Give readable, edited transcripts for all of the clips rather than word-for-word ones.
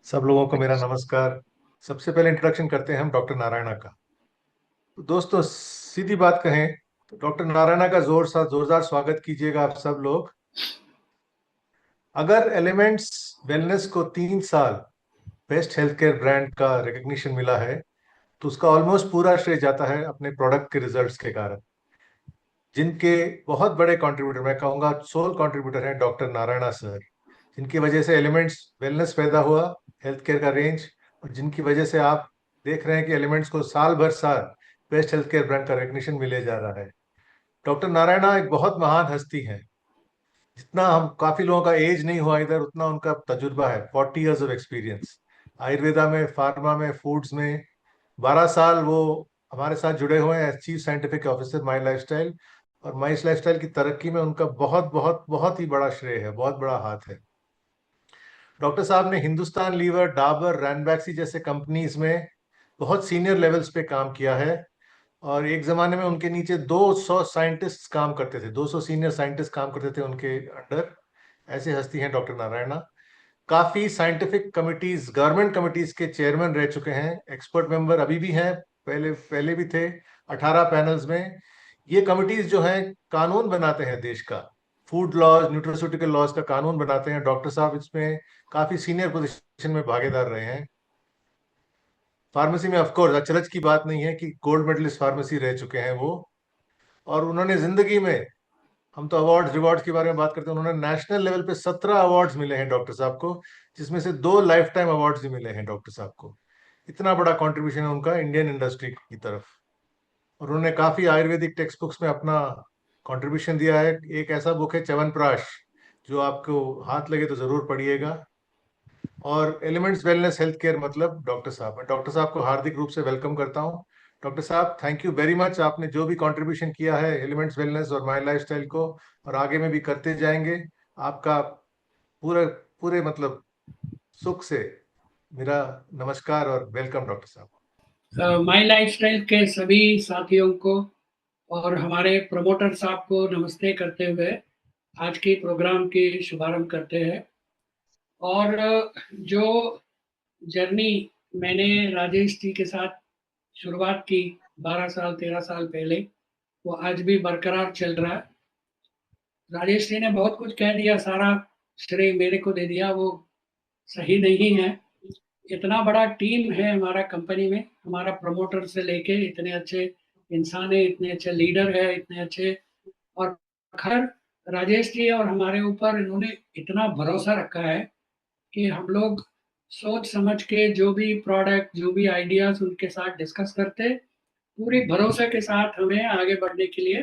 सब लोगों को मेरा नमस्कार। सबसे पहले इंट्रोडक्शन करते हैं हम डॉक्टर नारायणा का। तो दोस्तों, सीधी बात कहें तो डॉक्टर नारायणा का जोरदार स्वागत कीजिएगा आप सब लोग। अगर एलिमेंट्स वेलनेस को 3 साल बेस्ट हेल्थ केयर ब्रांड का रिकग्निशन मिला है तो उसका ऑलमोस्ट पूरा श्रेय जाता है अपने प्रोडक्ट के रिजल्ट्स के कारण, जिनके बहुत बड़े कंट्रीब्यूटर, मैं कहूँगा सोल कंट्रीब्यूटर हैं डॉक्टर नारायणा सर, जिनकी वजह से एलिमेंट्स वेलनेस पैदा हुआ, हेल्थ केयर का रेंज, और जिनकी वजह से आप देख रहे हैं कि एलिमेंट्स को साल भर साल बेस्ट हेल्थ केयर ब्रांड का रिकग्निशन मिले जा रहा है। डॉक्टर नारायणा एक बहुत महान हस्ती है। जितना हम काफी लोगों का एज नहीं हुआ इधर, उतना उनका तजुर्बा है, 40 years ऑफ एक्सपीरियंस आयुर्वेदा में, फार्मा में, फूड्स में। 12 साल वो हमारे साथ जुड़े हुए हैं एज चीफ साइंटिफिक ऑफिसर माई लाइफस्टाइल, और माई लाइफस्टाइल की तरक्की में उनका बहुत बहुत बहुत ही बड़ा श्रेय है, बहुत बड़ा हाथ है। डॉक्टर साहब ने हिंदुस्तान लीवर, डाबर, रैनबैक्सी जैसे कंपनीज में बहुत सीनियर लेवल्स पे काम किया है, और एक जमाने में उनके नीचे 200 साइंटिस्ट काम करते थे, 200 सीनियर साइंटिस्ट काम करते थे उनके अंडर। ऐसे हस्ती हैं डॉक्टर नारायणा। काफी साइंटिफिक कमिटीज, गवर्नमेंट कमिटीज के चेयरमैन रह चुके हैं, एक्सपर्ट मेंबर अभी भी हैं, पहले पहले भी थे 18 पैनल्स में। ये कमिटीज जो हैं कानून बनाते हैं देश का, फूड लॉज, न्यूट्रोस्यूटिकल लॉज का कानून बनाते हैं। डॉक्टर साहब इसमें काफी सीनियर पोजीशन में भागीदार रहे हैं। फार्मेसी में ऑफकोर्स अचरज की बात नहीं है कि गोल्ड मेडलिस्ट फार्मेसी रह चुके हैं वो। और उन्होंने जिंदगी में, हम तो अवार्ड्स रिवॉर्ड्स के बारे में बात करते हैं, उन्होंने नेशनल लेवल पे 17 अवार्ड्स मिले हैं डॉक्टर साहब को, जिसमें से 2 लाइफ टाइम अवार्ड्स भी मिले हैं डॉक्टर साहब को। इतना बड़ा कंट्रीब्यूशन है उनका इंडियन इंडस्ट्री की तरफ। और उन्होंने काफी आयुर्वेदिक टेक्स्ट बुक्स में अपना कंट्रीब्यूशन दिया है। एक ऐसा बुक है च्यवनप्राश, जो आपको हाथ लगे तो जरूर पढ़िएगा। और एलिमेंट्स वेलनेस हेल्थ केयर मतलब डॉक्टर साहब, मैं डॉक्टर साहब को हार्दिक रूप से वेलकम करता हूँ। डॉक्टर साहब, थैंक यू वेरी मच, आपने जो भी कंट्रीब्यूशन किया है एलिमेंट्स वेलनेस और माय लाइफस्टाइल को, और आगे में भी करते जाएंगे। आपका पूरे पूरे मतलब सुख से मेरा नमस्कार और वेलकम डॉक्टर साहब। माई लाइफस्टाइल के सभी साथियों को और हमारे प्रमोटर साहब को नमस्ते करते हुए आज की प्रोग्राम की शुभारंभ करते हैं। और जो जर्नी मैंने राजेश जी के साथ शुरुआत की 12 साल 13 साल पहले, वो आज भी बरकरार चल रहा है। राजेश जी ने बहुत कुछ कह दिया, सारा श्रेय मेरे को दे दिया, वो सही नहीं है। इतना बड़ा टीम है हमारा कंपनी में, हमारा प्रमोटर से लेके इतने अच्छे इंसान है, इतने अच्छे लीडर है, इतने अच्छे। और खैर, राजेश जी और हमारे ऊपर इन्होंने इतना भरोसा रखा है कि हम लोग सोच समझ के जो भी प्रोडक्ट, जो भी आइडियाज उनके साथ डिस्कस करते, पूरी भरोसे के साथ हमें आगे बढ़ने के लिए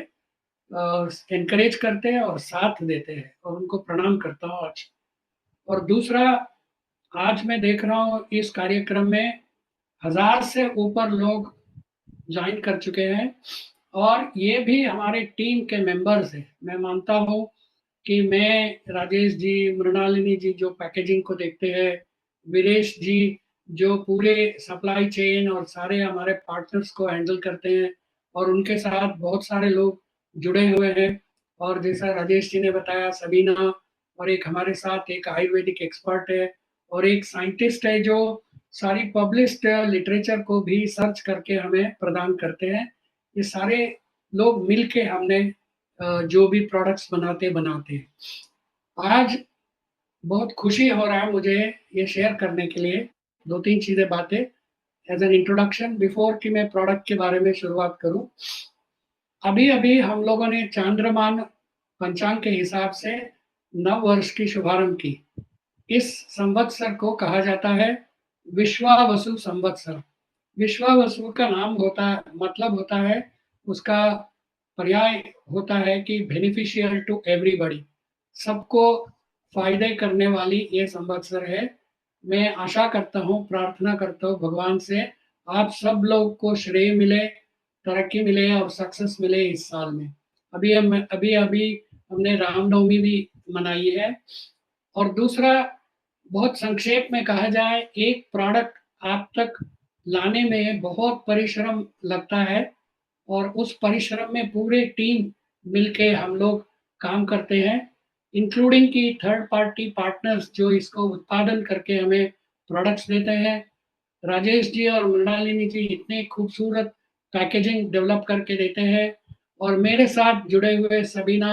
एनकरेज करते हैं और साथ देते हैं, और उनको प्रणाम करता हूँ आज। और दूसरा, आज मैं देख रहा हूँ इस कार्यक्रम में 1000 से ऊपर लोग ज्वाइन कर चुके हैं, और ये भी हमारे टीम के मेंबर्स हैं। मैं मानता हूँ कि मैं, राजेश जी, मृणालिनी जी जो पैकेजिंग को देखते हैं, वीरेश जी जो पूरे सप्लाई चेन और सारे हमारे पार्टनर्स को हैंडल करते हैं, और उनके साथ बहुत सारे लोग जुड़े हुए हैं। और जैसा राजेश जी ने बताया, सबीना, और एक हमारे साथ एक आयुर्वेदिक एक्सपर्ट है, और एक साइंटिस्ट है जो सारी पब्लिश्ड लिटरेचर को भी सर्च करके हमें प्रदान करते हैं। ये सारे लोग मिलके हमने जो भी प्रोडक्ट्स बनाते बनाते हैं। आज बहुत खुशी हो रहा है मुझे ये शेयर करने के लिए दो तीन चीजें, बातें एज एन इंट्रोडक्शन, बिफोर कि मैं प्रोडक्ट के बारे में शुरुआत करूं। अभी अभी हम लोगों ने चांद्रमान पंचांग के हिसाब से नव वर्ष की शुभारंभ की। इस संवत्सर को कहा जाता है विश्वावसु संवत्सर। विश्वावसु का नाम होता है, मतलब होता है, उसका पर्याय होता है कि बेनिफिशियल टू एवरीबॉडी, सबको फायदे करने वाली ये संवत्सर है। मैं आशा करता हूँ, प्रार्थना करता हूँ भगवान से, आप सब लोग को श्रेय मिले, तरक्की मिले और सक्सेस मिले इस साल में। अभी अभी हमने रामनवमी भी मनाई है। और दूसरा, बहुत संक्षेप में कहा जाए, एक प्रोडक्ट आप तक लाने में बहुत परिश्रम लगता है, और उस परिश्रम में पूरे टीम मिलके हम लोग काम करते हैं, इंक्लूडिंग की थर्ड पार्टी पार्टनर्स जो इसको उत्पादन करके हमें प्रोडक्ट्स देते हैं। राजेश जी और मृणालिनी जी इतने खूबसूरत पैकेजिंग डेवलप करके देते हैं, और मेरे साथ जुड़े हुए सबीना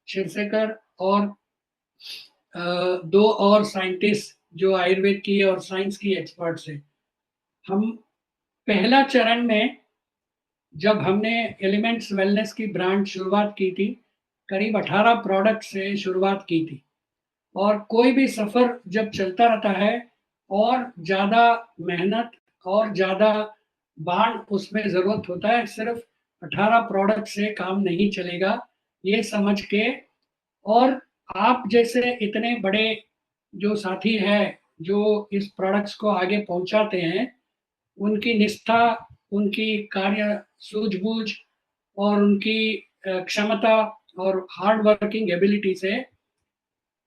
शिरसेकर और दो और साइंटिस्ट जो आयुर्वेद की और साइंस की एक्सपर्ट्स हैं। हम पहला चरण में जब हमने एलिमेंट्स वेलनेस की ब्रांड शुरुआत की थी, करीब 18 प्रोडक्ट से शुरुआत की थी। और कोई भी सफर जब चलता रहता है, और ज़्यादा मेहनत और ज़्यादा बाण उसमें ज़रूरत होता है, सिर्फ 18 प्रोडक्ट से काम नहीं चलेगा, ये समझ के। और आप जैसे इतने बड़े जो साथी हैं जो इस प्रोडक्ट्स को आगे पहुंचाते हैं, उनकी निष्ठा, उनकी कार्य सूझबूझ और उनकी क्षमता और हार्ड वर्किंग एबिलिटी से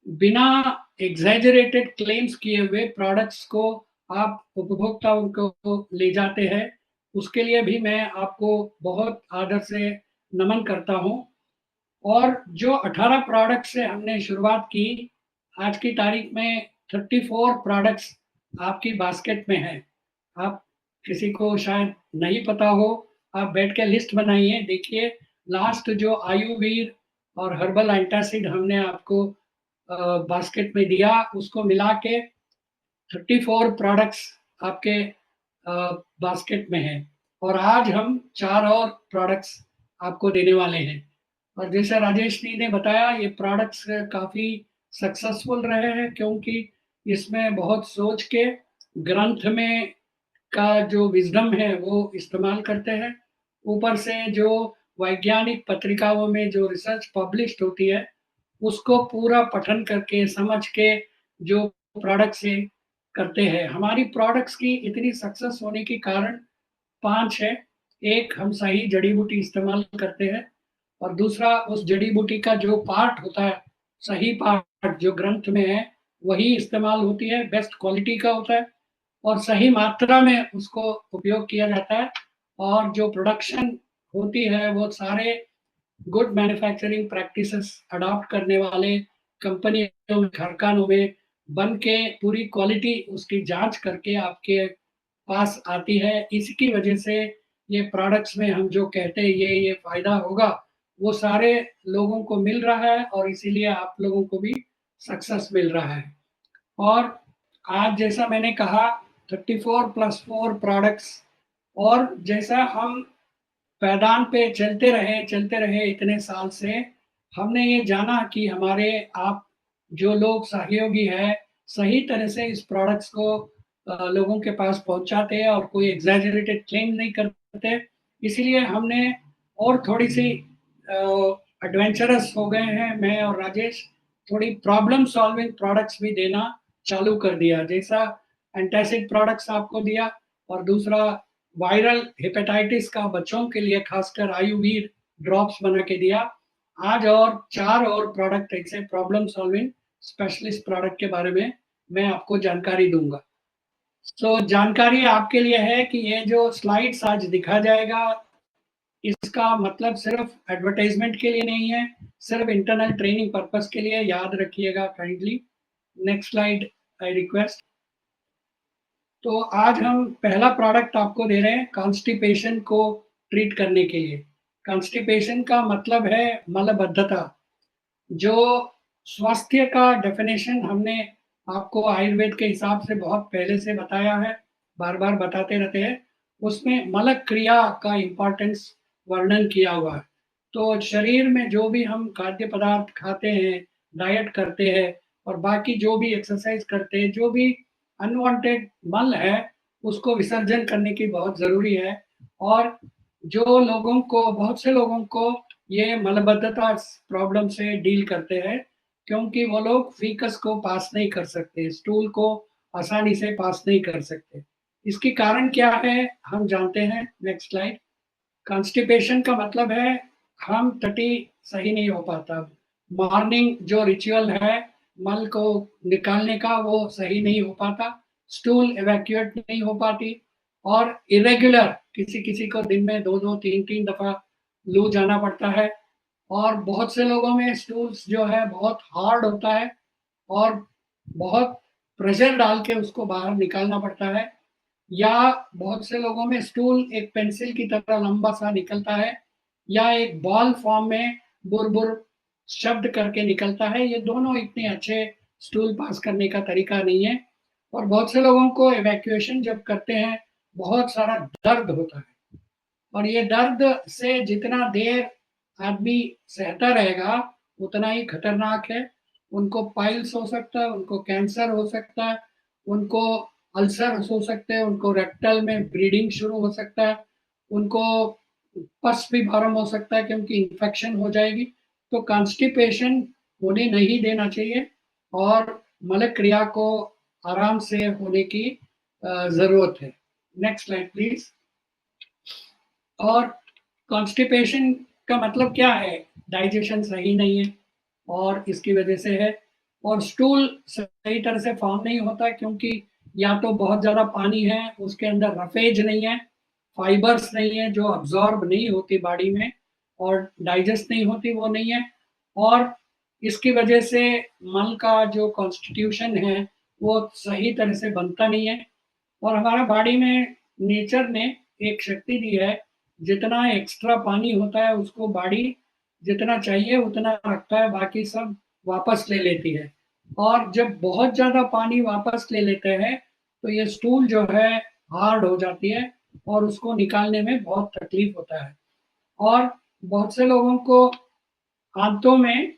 बिना एग्जैजरेटेड क्लेम्स किए हुए प्रोडक्ट्स को आप उपभोक्ताओं को ले जाते हैं, उसके लिए भी मैं आपको बहुत आदर से नमन करता हूं। और जो 18 प्रोडक्ट से हमने शुरुआत की, आज की तारीख में 34 प्रोडक्ट्स आपकी बास्केट में है। आप किसी को शायद नहीं पता हो, आप बैठ के लिस्ट बनाइए, देखिए लास्ट जो आयुर्वेद और हर्बल एंटासिड हमने आपको बास्केट में दिया, उसको मिला के 34 प्रोडक्ट्स आपके बास्केट में है। और आज हम 4 और प्रोडक्ट्स आपको देने वाले हैं। और जैसे राजेश जी ने बताया, ये प्रोडक्ट्स काफ़ी सक्सेसफुल रहे हैं, क्योंकि इसमें बहुत सोच के ग्रंथ में का जो विजडम है वो इस्तेमाल करते हैं। ऊपर से जो वैज्ञानिक पत्रिकाओं में जो रिसर्च पब्लिश्ड होती है, उसको पूरा पठन करके समझ के जो प्रोडक्ट से करते हैं। हमारी प्रोडक्ट्स की इतनी सक्सेस होने के कारण 5 है। एक, हम सही जड़ी बूटी इस्तेमाल करते हैं, और दूसरा, उस जड़ी बूटी का जो पार्ट होता है, सही पार्ट जो ग्रंथ में है वही इस्तेमाल होती है, बेस्ट क्वालिटी का होता है, और सही मात्रा में उसको उपयोग किया जाता है। और जो प्रोडक्शन होती है वो सारे गुड मैन्युफैक्चरिंग प्रैक्टिसेस अडॉप्ट करने वाले कंपनियों में, कारखानों में बन के पूरी क्वालिटी उसकी जांच करके आपके पास आती है। इसकी वजह से ये प्रोडक्ट्स में हम जो कहते हैं ये फायदा होगा, वो सारे लोगों को मिल रहा है, और इसीलिए आप लोगों को भी सक्सेस मिल रहा है। और आज जैसा मैंने कहा, 34 प्लस 4 प्रोडक्ट्स। और जैसा हम पैदान पे चलते रहे इतने साल से, हमने ये जाना कि हमारे आप जो लोग सहयोगी है, सही तरह से इस प्रोडक्ट्स को लोगों के पास पहुंचाते हैं और कोई एग्जैजरेटेड क्लेम नहीं करते। इसीलिए हमने और थोड़ी सी एडवेंचरस हो गए हैं, मैं और राजेश, थोड़ी प्रॉब्लम सॉल्विंग प्रोडक्ट्स भी देना चालू कर दिया। जैसा एंटासिड प्रोडक्ट्स आपको दिया, और दूसरा वायरल हेपेटाइटिस का बच्चों के लिए खासकर आयुर्वेद ड्रॉप्स बना के दिया। आज और 4 और प्रोडक्ट ऐसे प्रॉब्लम सॉल्विंग स्पेशलिस्ट प्रोडक्ट के बारे में मैं आपको जानकारी दूंगा। तो जानकारी आपके लिए है कि ये जो स्लाइड्स आज दिखा जाएगा, इसका मतलब सिर्फ एडवर्टाइजमेंट के लिए नहीं है, सिर्फ इंटरनल ट्रेनिंग पर्पस के लिए, याद रखिएगा kindly. Next slide I request. तो आज हम पहला प्रोडक्ट आपको दे रहे हैं कॉन्स्टिपेशन को ट्रीट करने के लिए। कॉन्स्टिपेशन का मतलब है मलबद्धता। जो स्वास्थ्य का डेफिनेशन हमने आपको आयुर्वेद के हिसाब से बहुत पहले से बताया है, बार बार बताते रहते हैं, उसमें मलक क्रिया का इम्पोर्टेंस वर्णन किया हुआ है। तो शरीर में जो भी हम खाद्य पदार्थ खाते हैं, डाइट करते हैं, और बाकी जो भी एक्सरसाइज करते हैं, जो भी अनवांटेड मल है उसको विसर्जन करने की बहुत ज़रूरी है। और जो लोगों को, बहुत से लोगों को ये मलबद्धता प्रॉब्लम से डील करते हैं, क्योंकि वो लोग फीकस को पास नहीं कर सकते, स्टूल को आसानी से पास नहीं कर सकते। इसकी कारण क्या है हम जानते हैं। Next slide. कॉन्स्टिपेशन का मतलब है हम टटी सही नहीं हो पाता, मॉर्निंग जो रिचुअल है मल को निकालने का वो सही नहीं हो पाता, स्टूल इवैक्यूएट नहीं हो पाती, और इरेगुलर, किसी किसी को दिन में 2-2 3-3 दफा लू जाना पड़ता है। और बहुत से लोगों में स्टूल्स जो है बहुत हार्ड होता है, और बहुत प्रेशर डाल के उसको बाहर निकालना पड़ता है, या बहुत से लोगों में स्टूल एक पेंसिल की तरह लंबा सा निकलता है, या एक बॉल फॉर्म में बुर बुर शब्द करके निकलता है। ये दोनों इतने अच्छे स्टूल पास करने का तरीका नहीं है। और बहुत से लोगों को इवैक्यूएशन जब करते हैं बहुत सारा दर्द होता है, और ये दर्द से जितना देर आदमी सहता रहेगा उतना ही खतरनाक है। उनको पाइल्स हो सकता है, उनको कैंसर हो सकता है, उनको अल्सर हो सकते हैं, उनको रेक्टल में ब्लीडिंग शुरू हो सकता है, उनको पस भी भरम हो सकता है क्योंकि इन्फेक्शन हो जाएगी। तो कॉन्स्टिपेशन होने नहीं देना चाहिए, और मल क्रिया को आराम से होने की जरूरत है। Next slide please. और कॉन्स्टिपेशन का मतलब क्या है? डाइजेशन सही नहीं है और इसकी वजह से है। और स्टूल सही तरह से फॉर्म नहीं होता क्योंकि या तो बहुत ज़्यादा पानी है, उसके अंदर रफेज नहीं है, फाइबर्स नहीं है जो अब्जॉर्ब नहीं होती बॉडी में और डाइजेस्ट नहीं होती, वो नहीं है। और इसकी वजह से मल का जो कॉन्स्टिट्यूशन है वो सही तरह से बनता नहीं है। और हमारा बॉडी में नेचर ने एक शक्ति दी है, जितना एक्स्ट्रा पानी होता है उसको बॉडी जितना चाहिए उतना रखता है, बाकी सब वापस ले लेती है। और जब बहुत ज़्यादा पानी वापस ले लेते हैं तो ये स्टूल जो है हार्ड हो जाती है और उसको निकालने में बहुत तकलीफ होता है। और बहुत से लोगों को आंतों में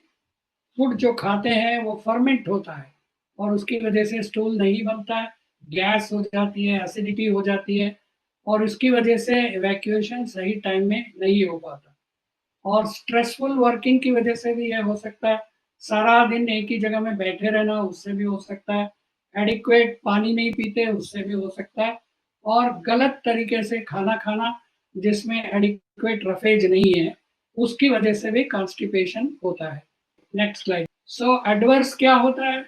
फूड जो खाते हैं वो फर्मेंट होता है और उसकी वजह से स्टूल नहीं बनता है, गैस हो जाती है, एसिडिटी हो जाती है, और इसकी वजह से इवैक्यूएशन सही टाइम में नहीं हो पाता। और स्ट्रेसफुल वर्किंग की वजह से भी यह हो सकता है। सारा दिन एक ही जगह में बैठे रहना, उससे भी हो सकता है। एडिक्वेट पानी नहीं पीते, उससे भी हो सकता है। और गलत तरीके से खाना खाना जिसमें एडिक्वेट रफेज नहीं है, उसकी वजह से भी कॉन्स्टिपेशन होता है। Next slide. सो एडवर्स क्या होता है?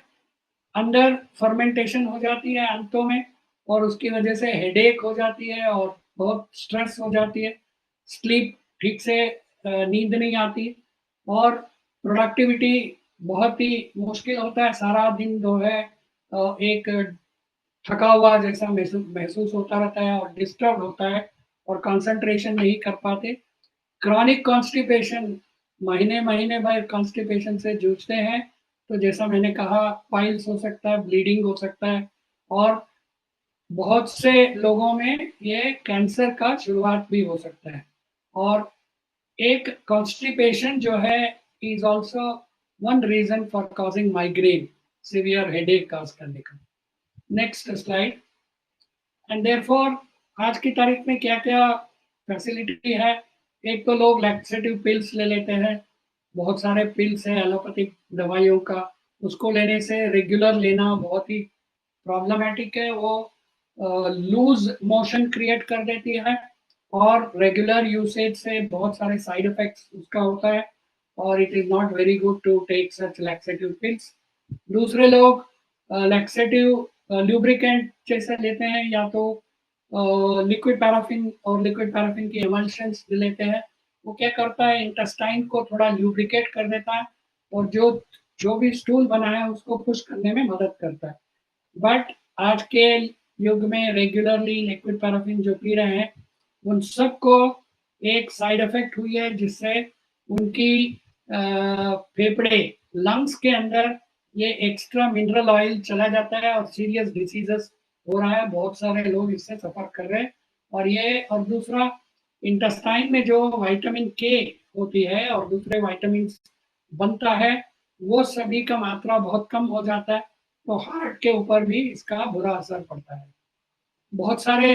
अंदर फर्मेंटेशन हो जाती है अंतों में, और उसकी वजह से हेडेक हो जाती है और बहुत स्ट्रेस हो जाती है। स्लीप ठीक से नींद नहीं आती, और प्रोडक्टिविटी बहुत ही मुश्किल होता है। सारा दिन जो है एक थका हुआ जैसा महसूस होता रहता है और डिस्टर्ब होता है और कंसंट्रेशन नहीं कर पाते। क्रॉनिक कॉन्स्टिपेशन, महीने महीने भर कॉन्स्टिपेशन से जूझते हैं तो जैसा मैंने कहा पाइल्स हो सकता है, ब्लीडिंग हो सकता है, और बहुत से लोगों में ये कैंसर का शुरुआत भी हो सकता है। और एक कॉन्स्टिपेशन जो है is also one reason for causing migraine, severe headache cause करने का। Next slide. एंड देयरफॉर आज की तारीख में क्या क्या फैसिलिटी है? एक तो लोग लैक्सेटिव पिल्स ले लेते हैं, बहुत सारे पिल्स हैं एलोपैथिक दवाइयों का, उसको लेने से रेगुलर लेना बहुत ही प्रॉब्लमेटिक है। वो लूज मोशन क्रिएट कर देती है और रेगुलर यूसेज से बहुत सारे साइड इफेक्ट्स उसका होता है, और it is not very good to take such laxative pills. दूसरे लोग लैक्सेटिव ल्यूब्रिकेंट जैसे लेते हैं, या तो लिक्विड पैराफिन और लिक्विड पैराफिन की एमल्शंस लेते हैं। वो क्या करता है, इंटेस्टाइन को थोड़ा ल्यूब्रिकेट कर देता है और जो जो भी स्टूल बना है उसको पुश करने में मदद करता है। बट आज के युग में रेगुलरली लिक्विड पैराफिन जो पी रहे हैं उन सबको एक साइड इफेक्ट हुई है, जिससे उनकी फेफड़े, लंग्स के अंदर ये एक्स्ट्रा मिनरल ऑयल चला जाता है और सीरियस डिसीजेस हो रहा है। बहुत सारे लोग इससे सफर कर रहे हैं। और ये, और दूसरा, इंटेस्टाइन में जो विटामिन के होती है और दूसरे विटामिन बनता है, वो सभी का मात्रा बहुत कम हो जाता है, तो हार्ट के ऊपर भी इसका बुरा असर पड़ता है। बहुत सारे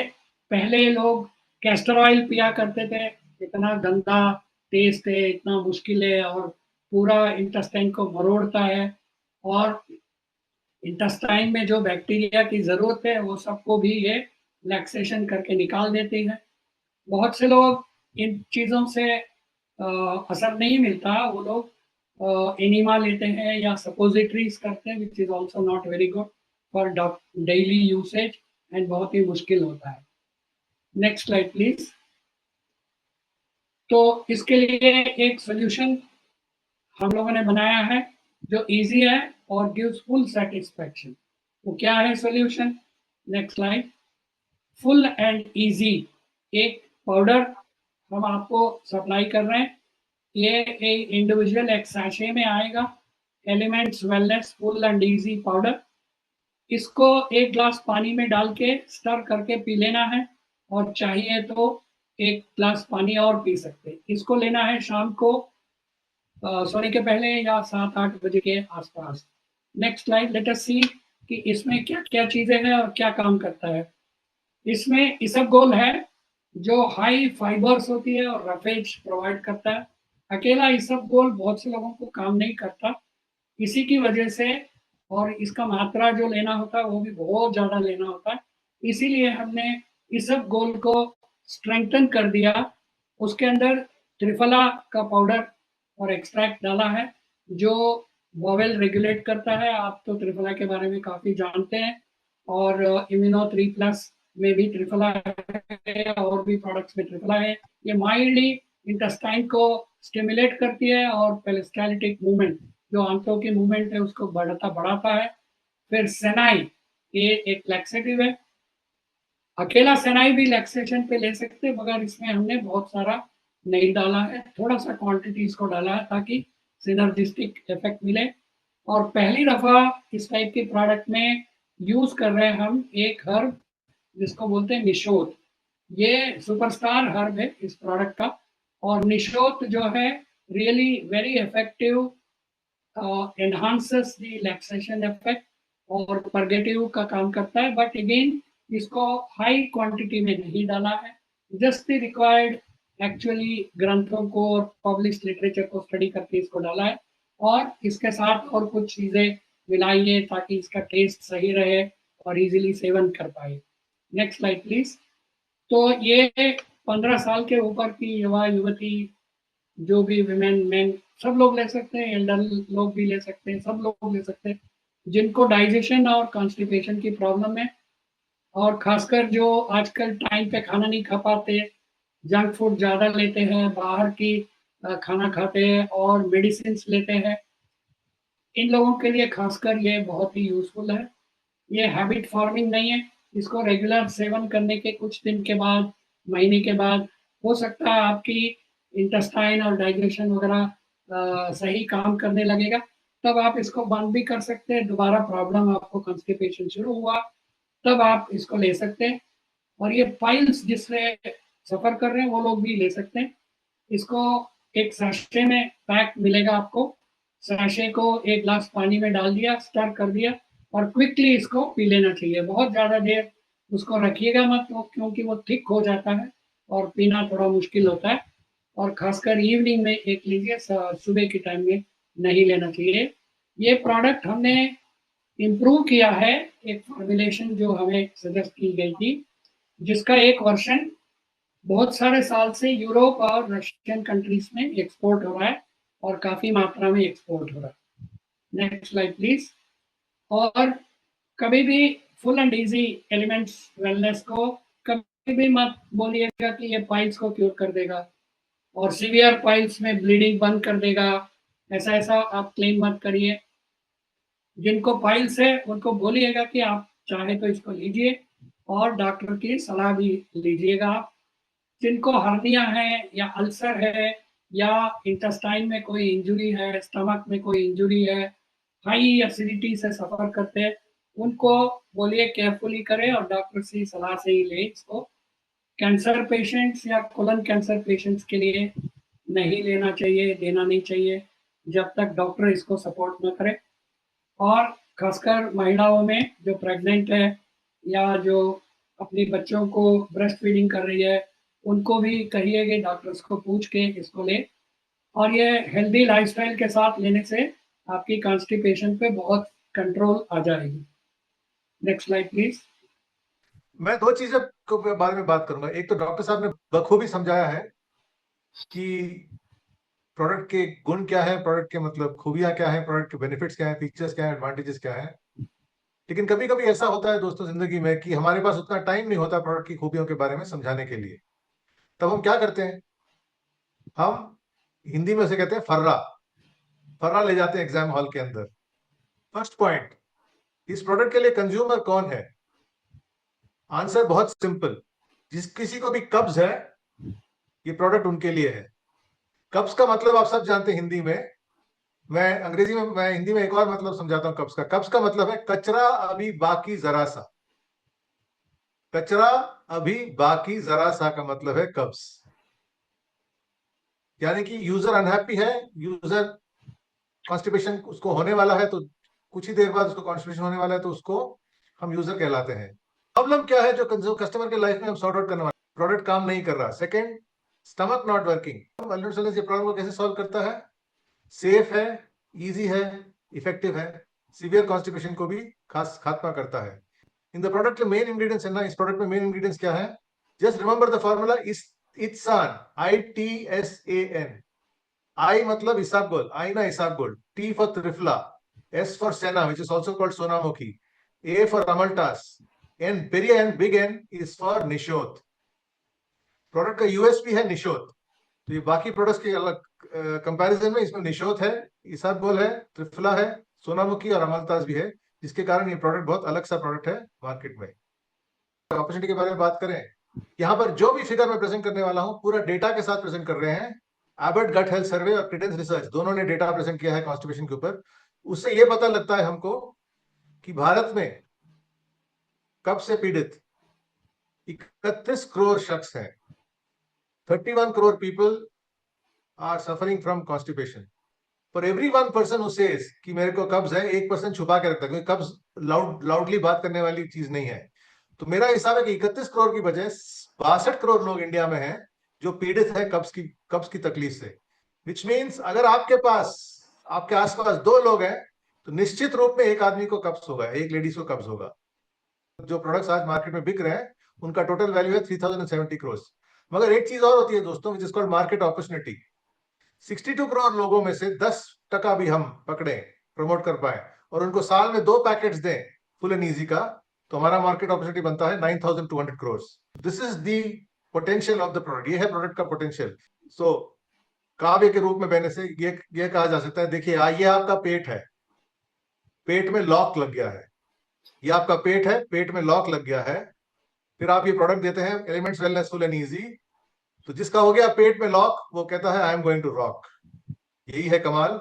पहले लोग कैस्टर ऑयल पिया करते थे, इतना गंदा टेस्ट है, इतना मुश्किल है, और पूरा इंटेस्टाइन को मरोड़ता है, और इंटेस्टाइन में जो बैक्टीरिया की जरूरत है वो सबको भी ये लैक्सेशन करके निकाल देती है। बहुत से लोग इन चीज़ों से असर नहीं मिलता, वो लोग एनिमा लेते हैं या सपोजिटरीज करते हैं, विच is also not very good for daily usage, and बहुत ही मुश्किल होता है। Next slide please. तो इसके लिए एक सोल्यूशन हम लोगों ने बनाया है जो इजी है और गिव्स फुल सेटिस्फैक्शन। वो क्या है solution? Next slide. Full and easy एक पाउडर हम आपको सप्लाई कर रहे हैं। ये एक इंडिविजुअल एक सैशे में आएगा, elements wellness full and easy powder. इसको एक ग्लास पानी में डाल के स्टर करके पी लेना है, और चाहिए तो एक ग्लास पानी और पी सकते हैं। इसको लेना है शाम को सोने के पहले या 7-8 बजे के आसपास। नेक्स्ट स्लाइड, लेट अस सी कि इसमें क्या क्या चीजें हैं और क्या काम करता है। इसमें इसबगोल है जो हाई फाइबर्स होती है और रफेज प्रोवाइड करता है। अकेला इसबगोल बहुत से लोगों को काम नहीं करता, इसी की वजह से, और इसका मात्रा जो लेना होता है वो भी बहुत ज़्यादा लेना होता है, इसीलिए हमने इसबगोल को स्ट्रेंथन कर दिया। उसके अंदर त्रिफला का पाउडर और एक्सट्रैक्ट डाला है जो वोवेल रेगुलेट करता है। आप तो त्रिफला के बारे में काफ़ी जानते हैं, और इम्यूनो 3+ में भी त्रिफला है और भी प्रोडक्ट्स में त्रिफला है। ये माइल्डली इंटेस्टाइन को स्टिमुलेट करती है और पेरिस्टाल्टिक मूवमेंट, जो आंतों की मूवमेंट है, उसको बढ़ाता है। फिर सेनाई, ये एक लैक्सेटिव है। अकेला सेनाई भी लैक्सेशन पे ले सकते हैं, मगर इसमें हमने बहुत सारा नहीं डाला है, थोड़ा सा क्वांटिटी इसको डाला है ताकि सिनर्जिस्टिक इफेक्ट मिले। और पहली दफा इस टाइप के प्रोडक्ट में यूज कर रहे हैं हम एक हर्ब जिसको बोलते हैं निशोत। ये सुपरस्टार हर्ब है इस प्रोडक्ट का, और निशोत जो है really very effective, enhances the relaxation effect और परगेटिव का काम करता है। बट अगेन इसको हाई क्वांटिटी में नहीं डाला है, जस्ट द रिक्वायर्ड एक्चुअली ग्रंथों को और पब्लिश लिटरेचर को स्टडी करके इसको डाला है, और इसके साथ और कुछ चीज़ें मिलाई है ताकि इसका टेस्ट सही रहे और इजीली सेवन कर पाए। Next slide please. तो ये 15 साल के ऊपर की युवा युवती, जो भी विमेन मैन, सब लोग ले सकते हैं, एल्डर लोग भी ले सकते हैं, सब लोग ले सकते हैं जिनको डाइजेशन और कॉन्स्टिपेशन की प्रॉब्लम है, और खासकर जो आजकल टाइम पे खाना नहीं खा पाते, जंक फूड ज़्यादा लेते हैं, बाहर की खाना खाते हैं और मेडिसिन लेते हैं, इन लोगों के लिए खासकर ये बहुत ही यूजफुल है। ये हैबिट फॉर्मिंग नहीं है, इसको रेगुलर सेवन करने के कुछ दिन के बाद, महीने के बाद, हो सकता है आपकी इंटेस्टाइन और डाइजेशन वगैरह सही काम करने लगेगा, तब आप इसको बंद भी कर सकते हैं। दोबारा प्रॉब्लम आपको कॉन्स्टिपेशन शुरू हुआ तब आप इसको ले सकते हैं। और ये पाइल्स जिससे सफर कर रहे हैं वो लोग भी ले सकते हैं। इसको एक सैशे में पैक मिलेगा आपको, सैशे को एक ग्लास पानी में डाल दिया, स्टर कर दिया, और क्विकली इसको पी लेना चाहिए। बहुत ज़्यादा देर उसको रखिएगा मत, तो क्योंकि वो थिक हो जाता है और पीना थोड़ा मुश्किल होता है। और खासकर इवनिंग में एक लीजिए, सुबह के टाइम में नहीं लेना चाहिए। ये प्रोडक्ट हमने इम्प्रूव किया है, एक फॉर्मुलेशन जो हमें सजेस्ट की गई थी, जिसका एक वर्षन बहुत सारे साल से यूरोप और रशियन कंट्रीज में एक्सपोर्ट हो रहा है और काफी मात्रा में एक्सपोर्ट हो रहा है। Next slide please. और कभी भी full and easy elements wellness को कभी भी मत बोलिएगा कि ये पाइल्स को क्योर कर देगा और सीवियर पाइल्स में ब्लीडिंग बंद कर देगा, ऐसा ऐसा आप क्लेम मत करिए। जिनको पाइल्स है उनको बोलिएगा कि आप चाहे तो इसको लीजिए और डॉक्टर की सलाह भी लीजिएगा। जिनको हर्निया है या अल्सर है या इंटेस्टाइन में कोई इंजुरी है, स्टमक में कोई इंजुरी है, हाई एसिडिटी से सफर करते हैं, उनको बोलिए केयरफुली करें और डॉक्टर की सलाह से ही लें इसको। कैंसर पेशेंट्स या कोलन कैंसर पेशेंट्स के लिए नहीं लेना चाहिए, देना नहीं चाहिए जब तक डॉक्टर इसको सपोर्ट न करे। और खासकर महिलाओं में जो प्रेग्नेंट है या जो अपने बच्चों को ब्रेस्ट फीडिंग कर रही है, उनको भी कहिए कि डॉक्टर्स को पूछ के इसको ले। और ये हेल्दी लाइफस्टाइल के साथ लेने से आपकी कॉन्स्टिपेशन पे बहुत कंट्रोल आ जाएगी। Next slide please. मैं दो चीजों के बारे में बात करूंगा। एक तो डॉक्टर साहब ने बखूबी समझाया है कि प्रोडक्ट के गुण क्या है, प्रोडक्ट के मतलब खूबियां क्या है, प्रोडक्ट के बेनिफिट्स क्या है, फीचर्स क्या है, एडवांटेजेस क्या है। लेकिन कभी कभी ऐसा होता है दोस्तों जिंदगी में कि हमारे पास उतना टाइम नहीं होता प्रोडक्ट की खूबियों के बारे में समझाने के लिए। तब हम क्या करते हैं, हम हिंदी में उसे कहते हैं फर्रा। फर्रा ले जाते हैं एग्जाम हॉल के अंदर। फर्स्ट पॉइंट, इस प्रोडक्ट के लिए कंज्यूमर कौन है? आंसर बहुत सिंपल, जिस किसी को भी कब्ज है ये प्रोडक्ट उनके लिए है। कब्ज का मतलब आप सब जानते हैं हिंदी में, मैं हिंदी में एक और मतलब समझाता हूं कब्ज का। कब्ज का मतलब है कचरा अभी बाकी जरा सा। कचरा अभी बाकी जरा सा का मतलब है कब्ज। यानी कि यूजर अनहैप्पी है, यूजर कॉन्स्टिपेशन उसको होने वाला है, तो कुछ ही देर बाद उसको कॉन्स्टिपेशन होने वाला है, तो उसको हम यूजर कहलाते हैं। प्रॉब्लम क्या है जो कस्टमर के लाइफ में हम सॉर्ट आउट करने वाले? प्रोडक्ट काम नहीं कर रहा। Second, stomach not working. ये प्रॉब्लम को कैसे सॉल्व करता है? सेफ है, इजी है, इफेक्टिव है, सीवियर कॉन्स्टिपेशन को भी खास खात्मा करता है। In the product main ingredients है ना, इस प्रोडक्ट में मेन इंग्रेडिएंट्स क्या है? जस्ट रिमेंबर द फॉर्मूला इस इत्सान, ITSAN। आई मतलब इसाबगोल, आई ना isabgol. T for triphala, S for senna which is also called sonamukhi, A for amaltas, N very N big N is for nishoth. Product का यूएसपी है निशोत। तो ये बाकी प्रोडक्ट्स के अलग कंपैरिजन में इसमें निशोत है, इसाबगोल है, त्रिफला है, सोनामुखी और अमल्तास भी है, जिसके कारण ये प्रोडक्ट बहुत अलग सा प्रोडक्ट है मार्केट में। अपॉर्चुनिटी के बारे में बात करें, यहाँ पर जो भी फिगर मैं प्रेजेंट करने वाला हूँ पूरा डेटा के साथ प्रेजेंट कर रहे हैं। एबर्ट गट हेल्थ सर्वे और क्रेडेंस रिसर्च दोनों ने डेटा प्रेजेंट किया है कॉन्स्टिपेशन के ऊपर। उससे यह पता लगता है हमको कि भारत में कब्ज से पीड़ित 31 करोड़ शख्स हैं। 31 crore people are suffering from constipation. For every one person who says कि मेरे को कब्ज है, एक पर्सन छुपा के रखता है, क्योंकि कब्ज लाउडली बात करने वाली चीज नहीं है। तो मेरा हिसाब है कि 31 करोड़ की बजाय 62 करोड़ लोग इंडिया में हैं जो पीड़ित है कब्ज की तकलीफ से। विच मीन्स अगर आपके पास, आपके आसपास दो लोग हैं, तो निश्चित रूप में एक आदमी को कब्ज होगा, एक लेडीज को कब्ज होगा। जो प्रोडक्ट्स आज मार्केट में बिक रहे हैं उनका टोटल वैल्यू है 3070 करोड़। मगर एक चीज और होती है दोस्तों, which is called market opportunity. 62 crore लोगों में से 10% भी हम पकड़े, प्रमोट कर पाए, और उनको साल में 2 पैकेट्स दें फुल एंड ईजी का, तो हमारा मार्केट अपॉर्चुनिटी बनता है 9200 crore. This is the potential of the product, ये है प्रोडक्ट का पोटेंशियल। सो काव्य के रूप में कहने से ये कहा जा सकता है, देखिए ये आपका पेट है, पेट में लॉक लग गया है। ये आपका पेट है, पेट में लॉक लग गया है। फिर आप ये प्रोडक्ट देते हैं elements wellness full and easy, तो जिसका हो गया पेट में लॉक वो कहता है I am going to rock. यही है कमाल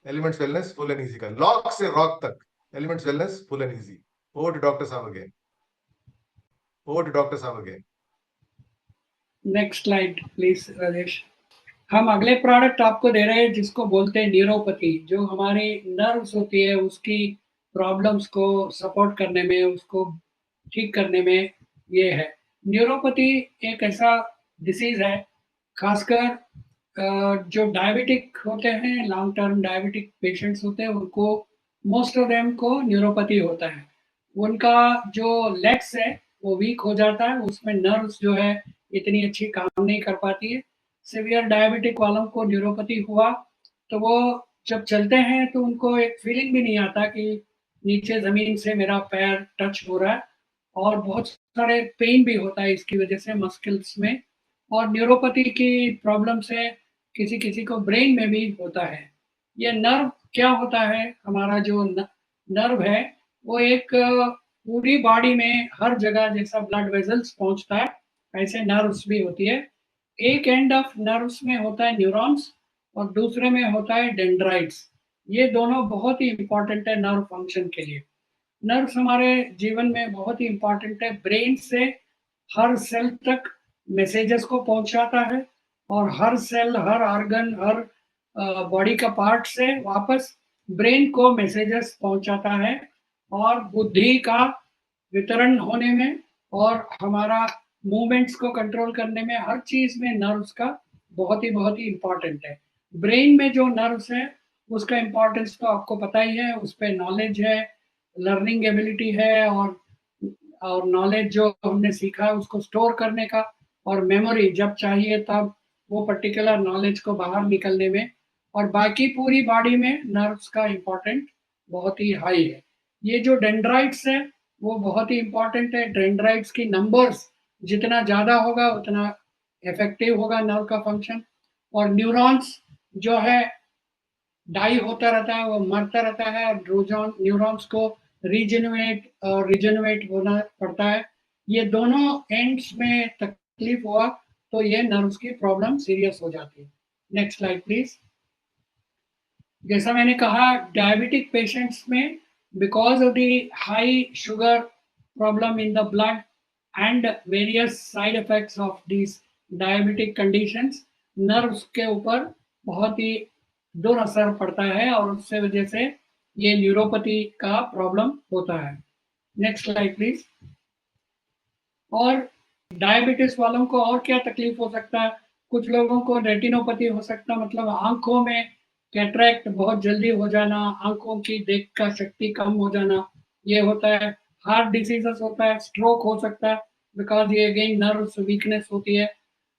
elements wellness full and easy का, लॉक से रॉक तक, elements wellness full and easy. Over to doctor साहब अगेन, ओवर टू डॉक्टर साहब again. Next slide please Rajesh. हम अगले प्रोडक्ट आपको दे रहे हैं जिसको बोलते हैं न्यूरोपैथी, जो हमारी नर्व्स होती है उसकी प्रॉब्लम्स को सपोर्ट करने में, उसको ठीक करने में ये है। न्यूरोपैथी एक ऐसा डिसीज है, खासकर जो डायबिटिक होते हैं, लॉन्ग टर्म डायबिटिक पेशेंट्स होते हैं, उनको मोस्ट ऑफ देम को न्यूरोपैथी होता है। उनका जो लेग्स है वो वीक हो जाता है, उसमें नर्व्स जो है इतनी अच्छी काम नहीं कर पाती है। सिवियर डायबिटिक वालों को न्यूरोपैथी हुआ तो वो जब चलते हैं तो उनको एक फीलिंग भी नहीं आता कि नीचे जमीन से मेरा पैर टच हो रहा है, और बहुत सारे पेन भी होता है इसकी वजह से मस्कल्स में। और न्यूरोपैथी की प्रॉब्लम से किसी किसी को ब्रेन में भी होता है। ये नर्व क्या होता है, हमारा जो नर्व है वो एक पूरी बॉडी में हर जगह जैसा ब्लड वेजल्स पहुंचता है, ऐसे नर्व्स भी होती है। एक एंड ऑफ नर्व्स में होता है न्यूरॉन्स और दूसरे में होता है डेंड्राइट्स। ये दोनों बहुत ही इंपॉर्टेंट है नर्व फंक्शन के लिए। नर्व्स हमारे जीवन में बहुत ही इंपॉर्टेंट है, ब्रेन से हर सेल तक मैसेजेस को पहुंचाता है, और हर सेल, हर ऑर्गन, हर बॉडी का पार्ट से वापस ब्रेन को मैसेजेस पहुंचाता है। और बुद्धि का वितरण होने में और हमारा मूवमेंट्स को कंट्रोल करने में, हर चीज में नर्व्स का बहुत ही इंपॉर्टेंट है। ब्रेन में जो नर्व्स है उसका इंपॉर्टेंस तो आपको पता ही है, उस पर नॉलेज है, लर्निंग एबिलिटी है, और नॉलेज जो हमने सीखा है उसको स्टोर करने का, और मेमोरी जब चाहिए तब वो पर्टिकुलर नॉलेज को बाहर निकलने में। और बाकी पूरी बॉडी में नर्व्स का इम्पोर्टेंट बहुत ही हाई है। ये जो डेंड्राइट्स है वो बहुत ही इंपॉर्टेंट है। डेंड्राइट्स की नंबर्स जितना ज़्यादा होगा उतना इफेक्टिव होगा नर्व का फंक्शन। और न्यूरॉन्स जो है डाई होता रहता है, वो मरता रहता है, न्यूरॉन्स को रिजनरेट होना पड़ता है। ये दोनों एंड्स में तकलीफ हुआ तो ये नर्व्स की प्रॉब्लम सीरियस हो जाती है। Next slide please. जैसा मैंने कहा, डायबिटिक पेशेंट्स में because of the high sugar problem in the blood and various side effects of this diabetic conditions, nerves के ऊपर बहुत ही दुरअसर पड़ता है और उससे वजह से ये न्यूरोपैथी का प्रॉब्लम होता है। Next slide please. और डायबिटीज वालों को और क्या तकलीफ हो सकता है? कुछ लोगों को रेटिनोपैथी हो सकता है, मतलब आंखों में कैटरैक्ट बहुत जल्दी हो जाना, आंखों की देख का शक्ति कम हो जाना, ये होता है। हार्ट डिसीजेस होता है, स्ट्रोक हो सकता है बिकॉज ये अगेन नर्व्स वीकनेस होती है।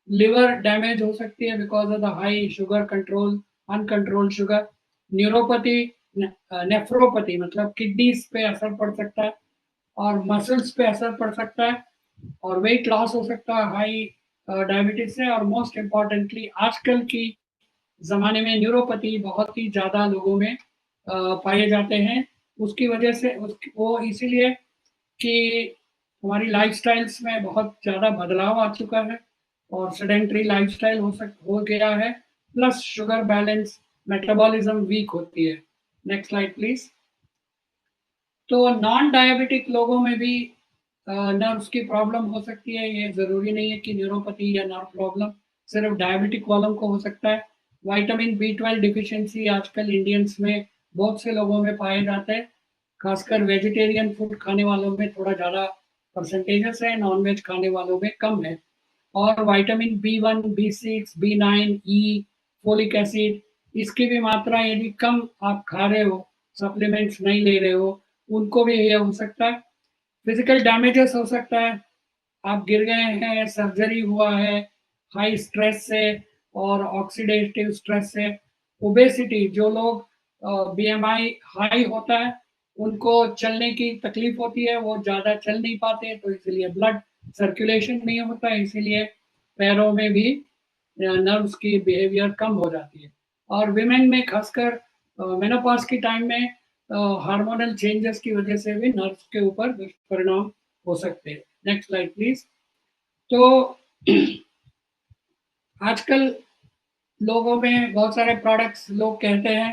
लिवर डैमेज हो सकती है because of the high sugar control, uncontrolled sugar. Neuropathy, nephropathy मतलब किडनीज पे असर पड़ सकता है और मसल्स पे असर पड़ सकता है और वेट लॉस हो सकता है हाई डायबिटीज से। और मोस्ट इम्पॉर्टेंटली आजकल की ज़माने में न्यूरोपैथी बहुत ही ज़्यादा लोगों में पाए जाते हैं। उसकी वजह से वो इसीलिए कि हमारी लाइफस्टाइल्स में बहुत ज़्यादा बदलाव आ चुका है और सेडेंटरी लाइफस्टाइल हो गया है, plus sugar balance, metabolism weak होती है। Next slide please. तो नॉन डायबिटिक लोगों में भी नर्व्स की प्रॉब्लम हो सकती है। ये ज़रूरी नहीं है कि न्यूरोपैथी या नर्व प्रॉब्लम सिर्फ डायबिटिक वालों को हो सकता है। विटामिन B12 डिफिशिएंसी आजकल इंडियंस में बहुत से लोगों में पाए जाते हैं, खासकर वेजिटेरियन फूड खाने वालों में थोड़ा ज़्यादा परसेंटेजेस है, नॉन वेज खाने वालों में कम है। और विटामिन B1, B6, B9, ई, फोलिक एसिड, इसकी भी मात्रा यदि कम आप खा रहे हो, सप्लीमेंट्स नहीं ले रहे हो, उनको भी ये हो सकता है। फिजिकल डैमेजेस हो सकता है, आप गिर गए हैं, सर्जरी हुआ है हाई स्ट्रेस से और ऑक्सीडेटिव स्ट्रेस से। ओबेसिटी, जो लोग BMI हाई होता है उनको चलने की तकलीफ होती है, वो ज़्यादा चल नहीं पाते, तो इसलिए ब्लड सर्कुलेशन नहीं होता है, इसीलिए पैरों में भी नर्व्स की बिहेवियर कम हो जाती है। और विमेन में खासकर मेनोपॉज की टाइम में हार्मोनल चेंजेस की वजह से भी नर्व्स के ऊपर दुष्परिणाम हो सकते हैं। Next slide please. तो आजकल लोगों में बहुत सारे प्रोडक्ट्स, लोग कहते हैं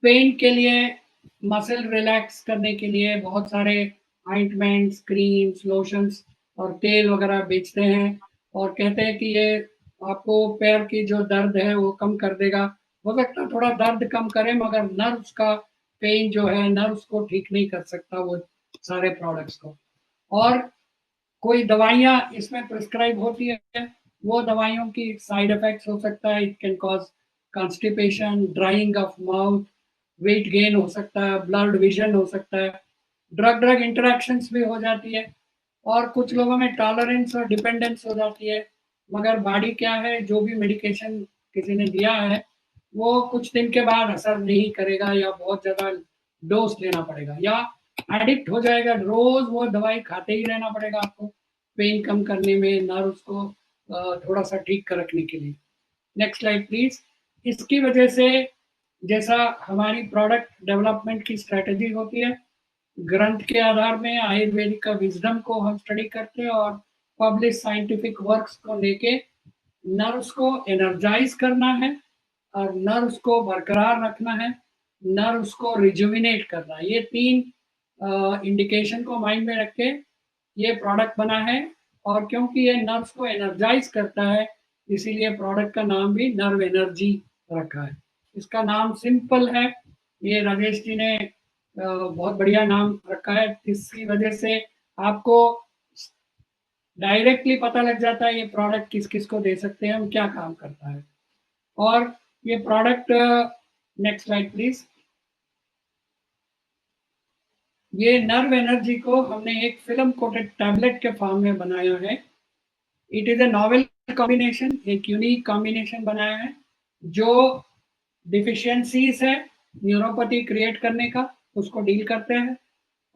पेन के लिए, मसल रिलैक्स करने के लिए बहुत सारे ऑइंटमेंट्स, क्रीम्स, लोशंस और तेल वगैरह बेचते हैं और कहते हैं कि ये आपको पैर की जो दर्द है वो कम कर देगा। हो सकता है थोड़ा दर्द कम करे, मगर नर्व्स का पेन जो है, नर्व्स को ठीक नहीं कर सकता वो सारे प्रोडक्ट्स को। और कोई दवाइयाँ इसमें प्रिस्क्राइब होती है, वो दवाइयों की साइड इफेक्ट्स हो सकता है, it can cause constipation, drying of mouth, weight gain हो सकता है, ब्लड विजन हो सकता है, ड्रग ड्रग इंटरेक्शंस भी हो जाती है और कुछ लोगों में टॉलरेंस और डिपेंडेंस हो जाती है। मगर बॉडी क्या है, जो भी मेडिकेशन किसी ने दिया है वो कुछ दिन के बाद असर नहीं करेगा या बहुत ज़्यादा डोज लेना पड़ेगा या एडिक्ट हो जाएगा, रोज वो दवाई खाते ही रहना पड़ेगा आपको पेन कम करने में, नर्व्स को थोड़ा सा ठीक कर रखने के लिए। Next slide please. इसकी वजह से जैसा हमारी प्रोडक्ट डेवलपमेंट की स्ट्रेटजी होती है, ग्रंथ के आधार में आयुर्वेदिक का विजडम को हम स्टडी करते हैं और पब्लिश साइंटिफिक वर्क्स को लेके नर्व्स को एनर्जाइज करना है और नर्व्स को बरकरार रखना है, नर्व्स को रिजुविनेट करना है। ये तीन इंडिकेशन को माइंड में रख के ये प्रोडक्ट बना है। और क्योंकि ये नर्व्स को एनर्जाइज करता है, इसीलिए प्रोडक्ट का नाम भी नर्व एनर्जी रखा है। इसका नाम सिंपल है, ये राजेश जी ने बहुत बढ़िया नाम रखा है, इसकी वजह से आपको डायरेक्टली पता लग जाता है ये प्रोडक्ट किस किस को दे सकते हैं हम, क्या काम करता है। और ये प्रोडक्ट, नेक्स्ट स्लाइड प्लीज। ये नर्व एनर्जी को हमने एक फिल्म कोटेड टैबलेट के फॉर्म में बनाया है। It is a novel combination, एक यूनिक कॉम्बिनेशन बनाया है जो डिफिशियंसीज है न्यूरोपैथी क्रिएट करने का, उसको डील करते हैं।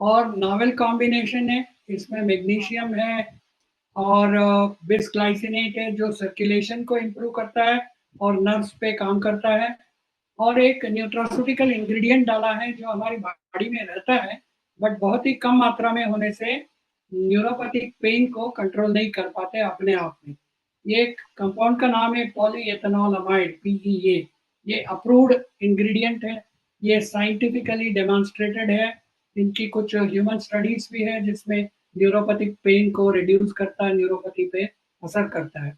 और नॉवेल कॉम्बिनेशन है, इसमें मैग्नीशियम है और बिस्ग्लाइसिनेट है जो सर्कुलेशन को इम्प्रूव करता है और नर्व्स पे काम करता है। और एक न्यूट्रास्यूटिकल इंग्रेडिएंट डाला है जो हमारी बॉडी में रहता है बट बहुत ही कम मात्रा में होने से न्यूरोपैथिक पेन को कंट्रोल नहीं कर पाते अपने आप में। ये एक कंपाउंड का नाम है पॉलीएथेनॉलमाइड, पीईए। ये अप्रूव्ड इंग्रेडिएंट है, ये साइंटिफिकली डेमोन्स्ट्रेटेड है। इनकी कुछ ह्यूमन स्टडीज भी है जिसमें न्यूरोपैथिक पेन को रिड्यूस करता है, न्यूरोपैथी पे असर करता है।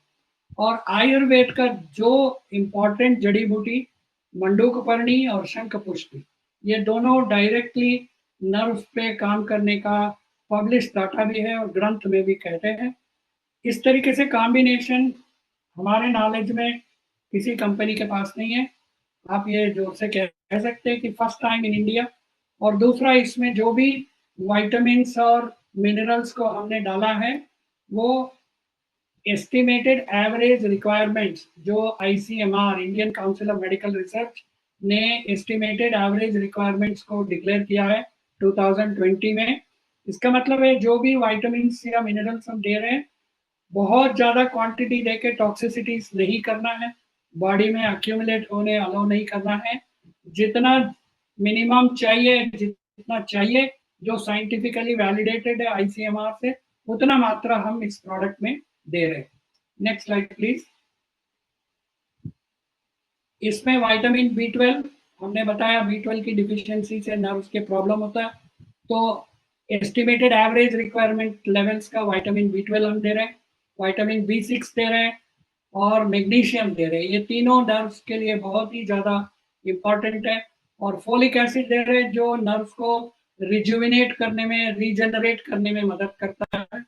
और आयुर्वेद का जो इम्पोर्टेंट जड़ी बूटी मंडूकपर्णी और शंखपुष्पी, ये दोनों डायरेक्टली नर्व पे काम करने का पब्लिश डाटा भी है और ग्रंथ में भी कहते हैं। इस तरीके से कॉम्बिनेशन हमारे नॉलेज में किसी कंपनी के पास नहीं है। आप ये जोर से कह सकते हैं कि फर्स्ट टाइम इन इंडिया। और दूसरा, इसमें जो भी वाइटामिन्स और मिनरल्स को हमने डाला है वो एस्टिमेटेड एवरेज रिक्वायरमेंट्स, जो ICMR, Indian council of medical research ने एस्टिमेटेड एवरेज रिक्वायरमेंट्स को डिक्लेयर किया है 2020 में। इसका मतलब है जो भी वाइटामिन्स या मिनरल्स हम दे रहे हैं, बहुत ज़्यादा क्वांटिटी देके टॉक्सिसिटीज नहीं करना है, बॉडी में अक्यूमुलेट होने अलाउ नहीं करना है। जितना मिनिमम चाहिए, जितना चाहिए जो साइंटिफिकली वैलिडेटेड है आईसीएमआर से, उतना मात्रा हम इस प्रोडक्ट में दे रहे हैं। Next slide please. इसमें विटामिन B12 हमने बताया, B12 की डिफिशियंसी से नर्व्स के प्रॉब्लम होता है, तो एस्टिमेटेड एवरेज रिक्वायरमेंट लेवल्स का विटामिन B12 हम दे रहे हैं, विटामिन B6 दे रहे हैं और मैग्नीशियम दे रहे हैं। ये तीनों नर्व्स के लिए बहुत ही ज़्यादा इम्पॉर्टेंट है। और फोलिक एसिड दे रहे हैं जो नर्व्स को रिजुविनेट करने में, रीजनरेट करने में मदद करता है।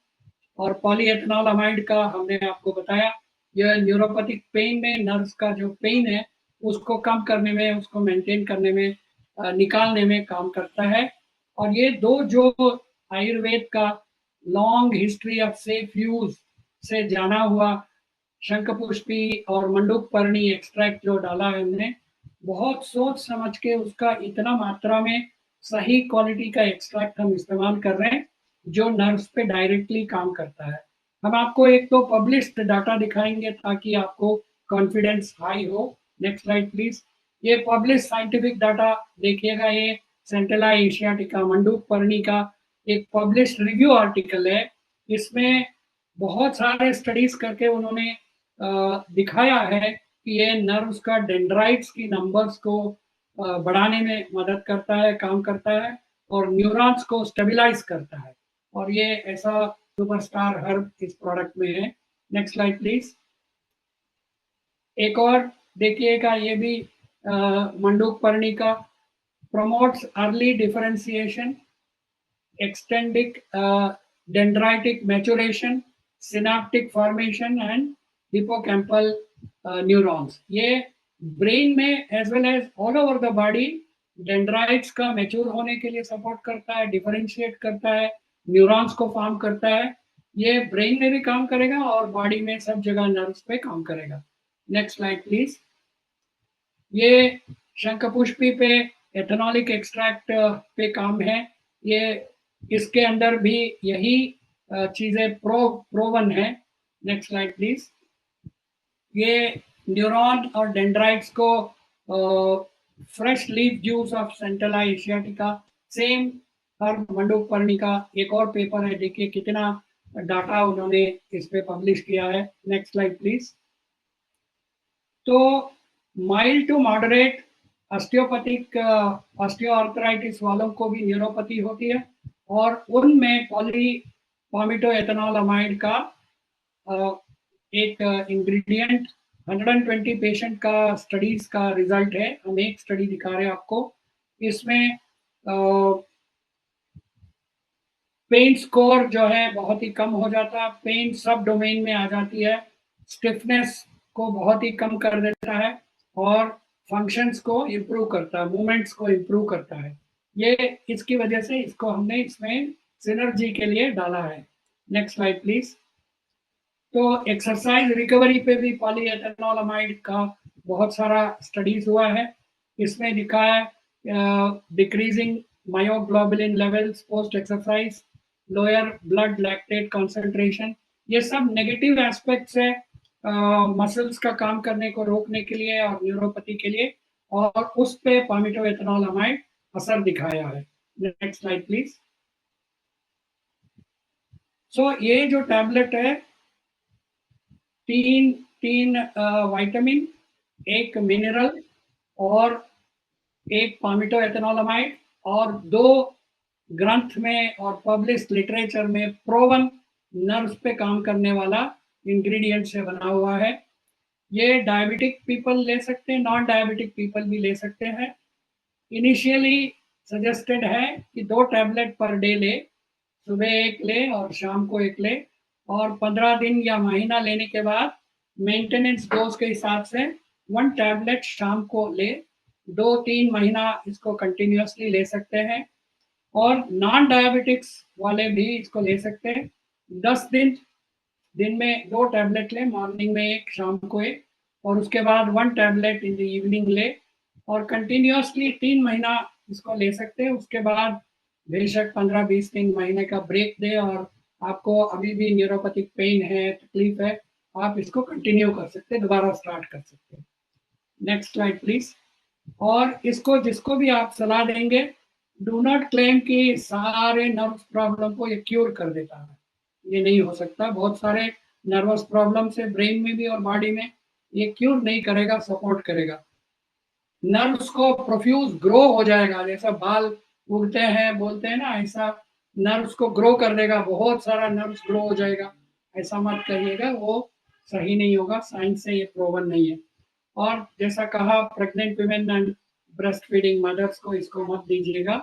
और पॉलीएथेनॉलमाइड का हमने आपको बताया, यह न्यूरोपैथिक पेन में, नर्व्स का जो पेन है उसको कम करने में, उसको मेंटेन करने में, निकालने में काम करता है। और ये दो जो आयुर्वेद का long history of safe use से जाना हुआ शंखपुष्पी और मंडूकपर्णी एक्सट्रैक्ट जो डाला है हमने, बहुत सोच समझ के उसका इतना मात्रा में सही क्वालिटी का एक्सट्रैक्ट हम इस्तेमाल कर रहे हैं जो नर्व्स पे डायरेक्टली काम करता है। हम आपको एक तो पब्लिश्ड डाटा दिखाएंगे ताकि आपको कॉन्फिडेंस हाई हो। Next slide please. ये पब्लिश साइंटिफिक डाटा देखिएगा, ये सेंटेला एशियाटिका मंडूकपर्णी का एक पब्लिश्ड रिव्यू आर्टिकल है। इसमें बहुत सारे स्टडीज करके उन्होंने दिखाया है कि ये नर्व्स का डेंड्राइट्स की नंबर्स को बढ़ाने में मदद करता है, काम करता है, और न्यूरॉन्स को स्टेबलाइज करता है। और ये ऐसा सुपरस्टार हर्ब इस प्रोडक्ट में है। Next slide please. एक और देखिएगा, ये भी मंडूकपर्णी का promotes early differentiation, extending dendritic maturation, synaptic formation and hippocampal neurons. ये ब्रेन में as well as all over the body dendrites का मैच्योर होने के लिए सपोर्ट करता है, डिफरेंशिएट करता है, न्यूरॉन्स को फॉर्म करता है। ये ब्रेन में भी काम करेगा और बॉडी में सब जगह नर्व्स पे काम करेगा। Next slide please. ये शंखपुष्पी पे एथेनॉलिक एक्सट्रैक्ट पे काम है। ये इसके अंदर भी यही चीजें प्रोवन है। Next slide please. ये न्यूरॉन और डेंड्राइट्स को fresh leaf juice of centella asiatica, same herb मंडूकपर्णी का एक और पेपर है, देखिए कितना डाटा उन्होंने इस पे पब्लिश किया है। Next slide please. तो mild to moderate osteopathic osteoarthritis वालों को भी न्यूरोपैथी होती है और उनमें पॉलीपामिटोएथेनॉलमाइड का एक इंग्रेडिएंट 120 पेशेंट का स्टडीज का रिजल्ट है। हम एक स्टडी दिखा रहे हैं आपको। इसमें पेन स्कोर जो है बहुत ही कम हो जाता है, पेन सब डोमेन में आ जाती है, स्टिफनेस को बहुत ही कम कर देता है और फंक्शंस को इम्प्रूव करता है, मूवमेंट्स को इम्प्रूव करता है। ये इसकी वजह से इसको हमने इसमें सिनर्जी के लिए डाला है। Next slide please. तो एक्सरसाइज रिकवरी पे भी पॉलीएथेनॉलमाइड का बहुत सारा स्टडीज हुआ है। इसमें दिखा है decreasing myoglobulin levels post exercise, lower blood lactate concentration. ये सब नेगेटिव एस्पेक्ट्स है मसल्स का काम करने को रोकने के लिए और न्यूरोपैथी के लिए, और उस पे पामिटोएथेनॉलमाइड असर दिखाया है। Next slide please. सो ये जो टैबलेट है, तीन तीन विटामिन, एक मिनरल और एक पामिटो एथेनोलामाइड और दो ग्रंथ में और पब्लिश लिटरेचर में प्रोवन नर्व्स पे काम करने वाला इंग्रेडिएंट से बना हुआ है। ये डायबिटिक पीपल ले सकते हैं, नॉन डायबिटिक पीपल भी ले सकते हैं। इनिशियली सजेस्टेड है कि 2 टैबलेट पर डे ले, सुबह एक ले और शाम को एक ले, और 15 दिन या महीना लेने के बाद मेंटेनेंस डोज के हिसाब से 1 टैबलेट शाम को ले, 2-3 महीना इसको कंटिन्यूसली ले सकते हैं। और नॉन डायबिटिक्स वाले भी इसको ले सकते हैं। 10 दिन में 2 टैबलेट ले, मॉर्निंग में एक, शाम को एक, और उसके बाद 1 टैबलेट इन द इवनिंग ले, और कंटिन्यूसली 3 महीना इसको ले सकते हैं। उसके बाद बेशक 15-20 दिन महीने का ब्रेक दे, और आपको अभी भी न्यूरोपैथिक पेन है, तकलीफ है, आप इसको कंटिन्यू कर सकते हैं, दोबारा स्टार्ट कर सकते हैं। Next slide please. और इसको जिसको भी आप सलाह देंगे, डू नॉट क्लेम कि सारे नर्व्स प्रॉब्लम को ये क्योर कर देता है, ये नहीं हो सकता। बहुत सारे नर्वस प्रॉब्लम से ब्रेन में भी और बॉडी में, ये क्योर नहीं करेगा, सपोर्ट करेगा। नर्व्स को प्रोफ्यूज ग्रो हो जाएगा, जैसा बाल उगते हैं बोलते हैं ना, ऐसा नर्व्स को ग्रो कर देगा, बहुत सारा नर्व्स ग्रो हो जाएगा। ऐसा मत करिएगा, वो सही नहीं होगा, साइंस से ये प्रूवन नहीं है। और जैसा कहा, pregnant women and breast feeding mother's को इसको मत दीजिएगा।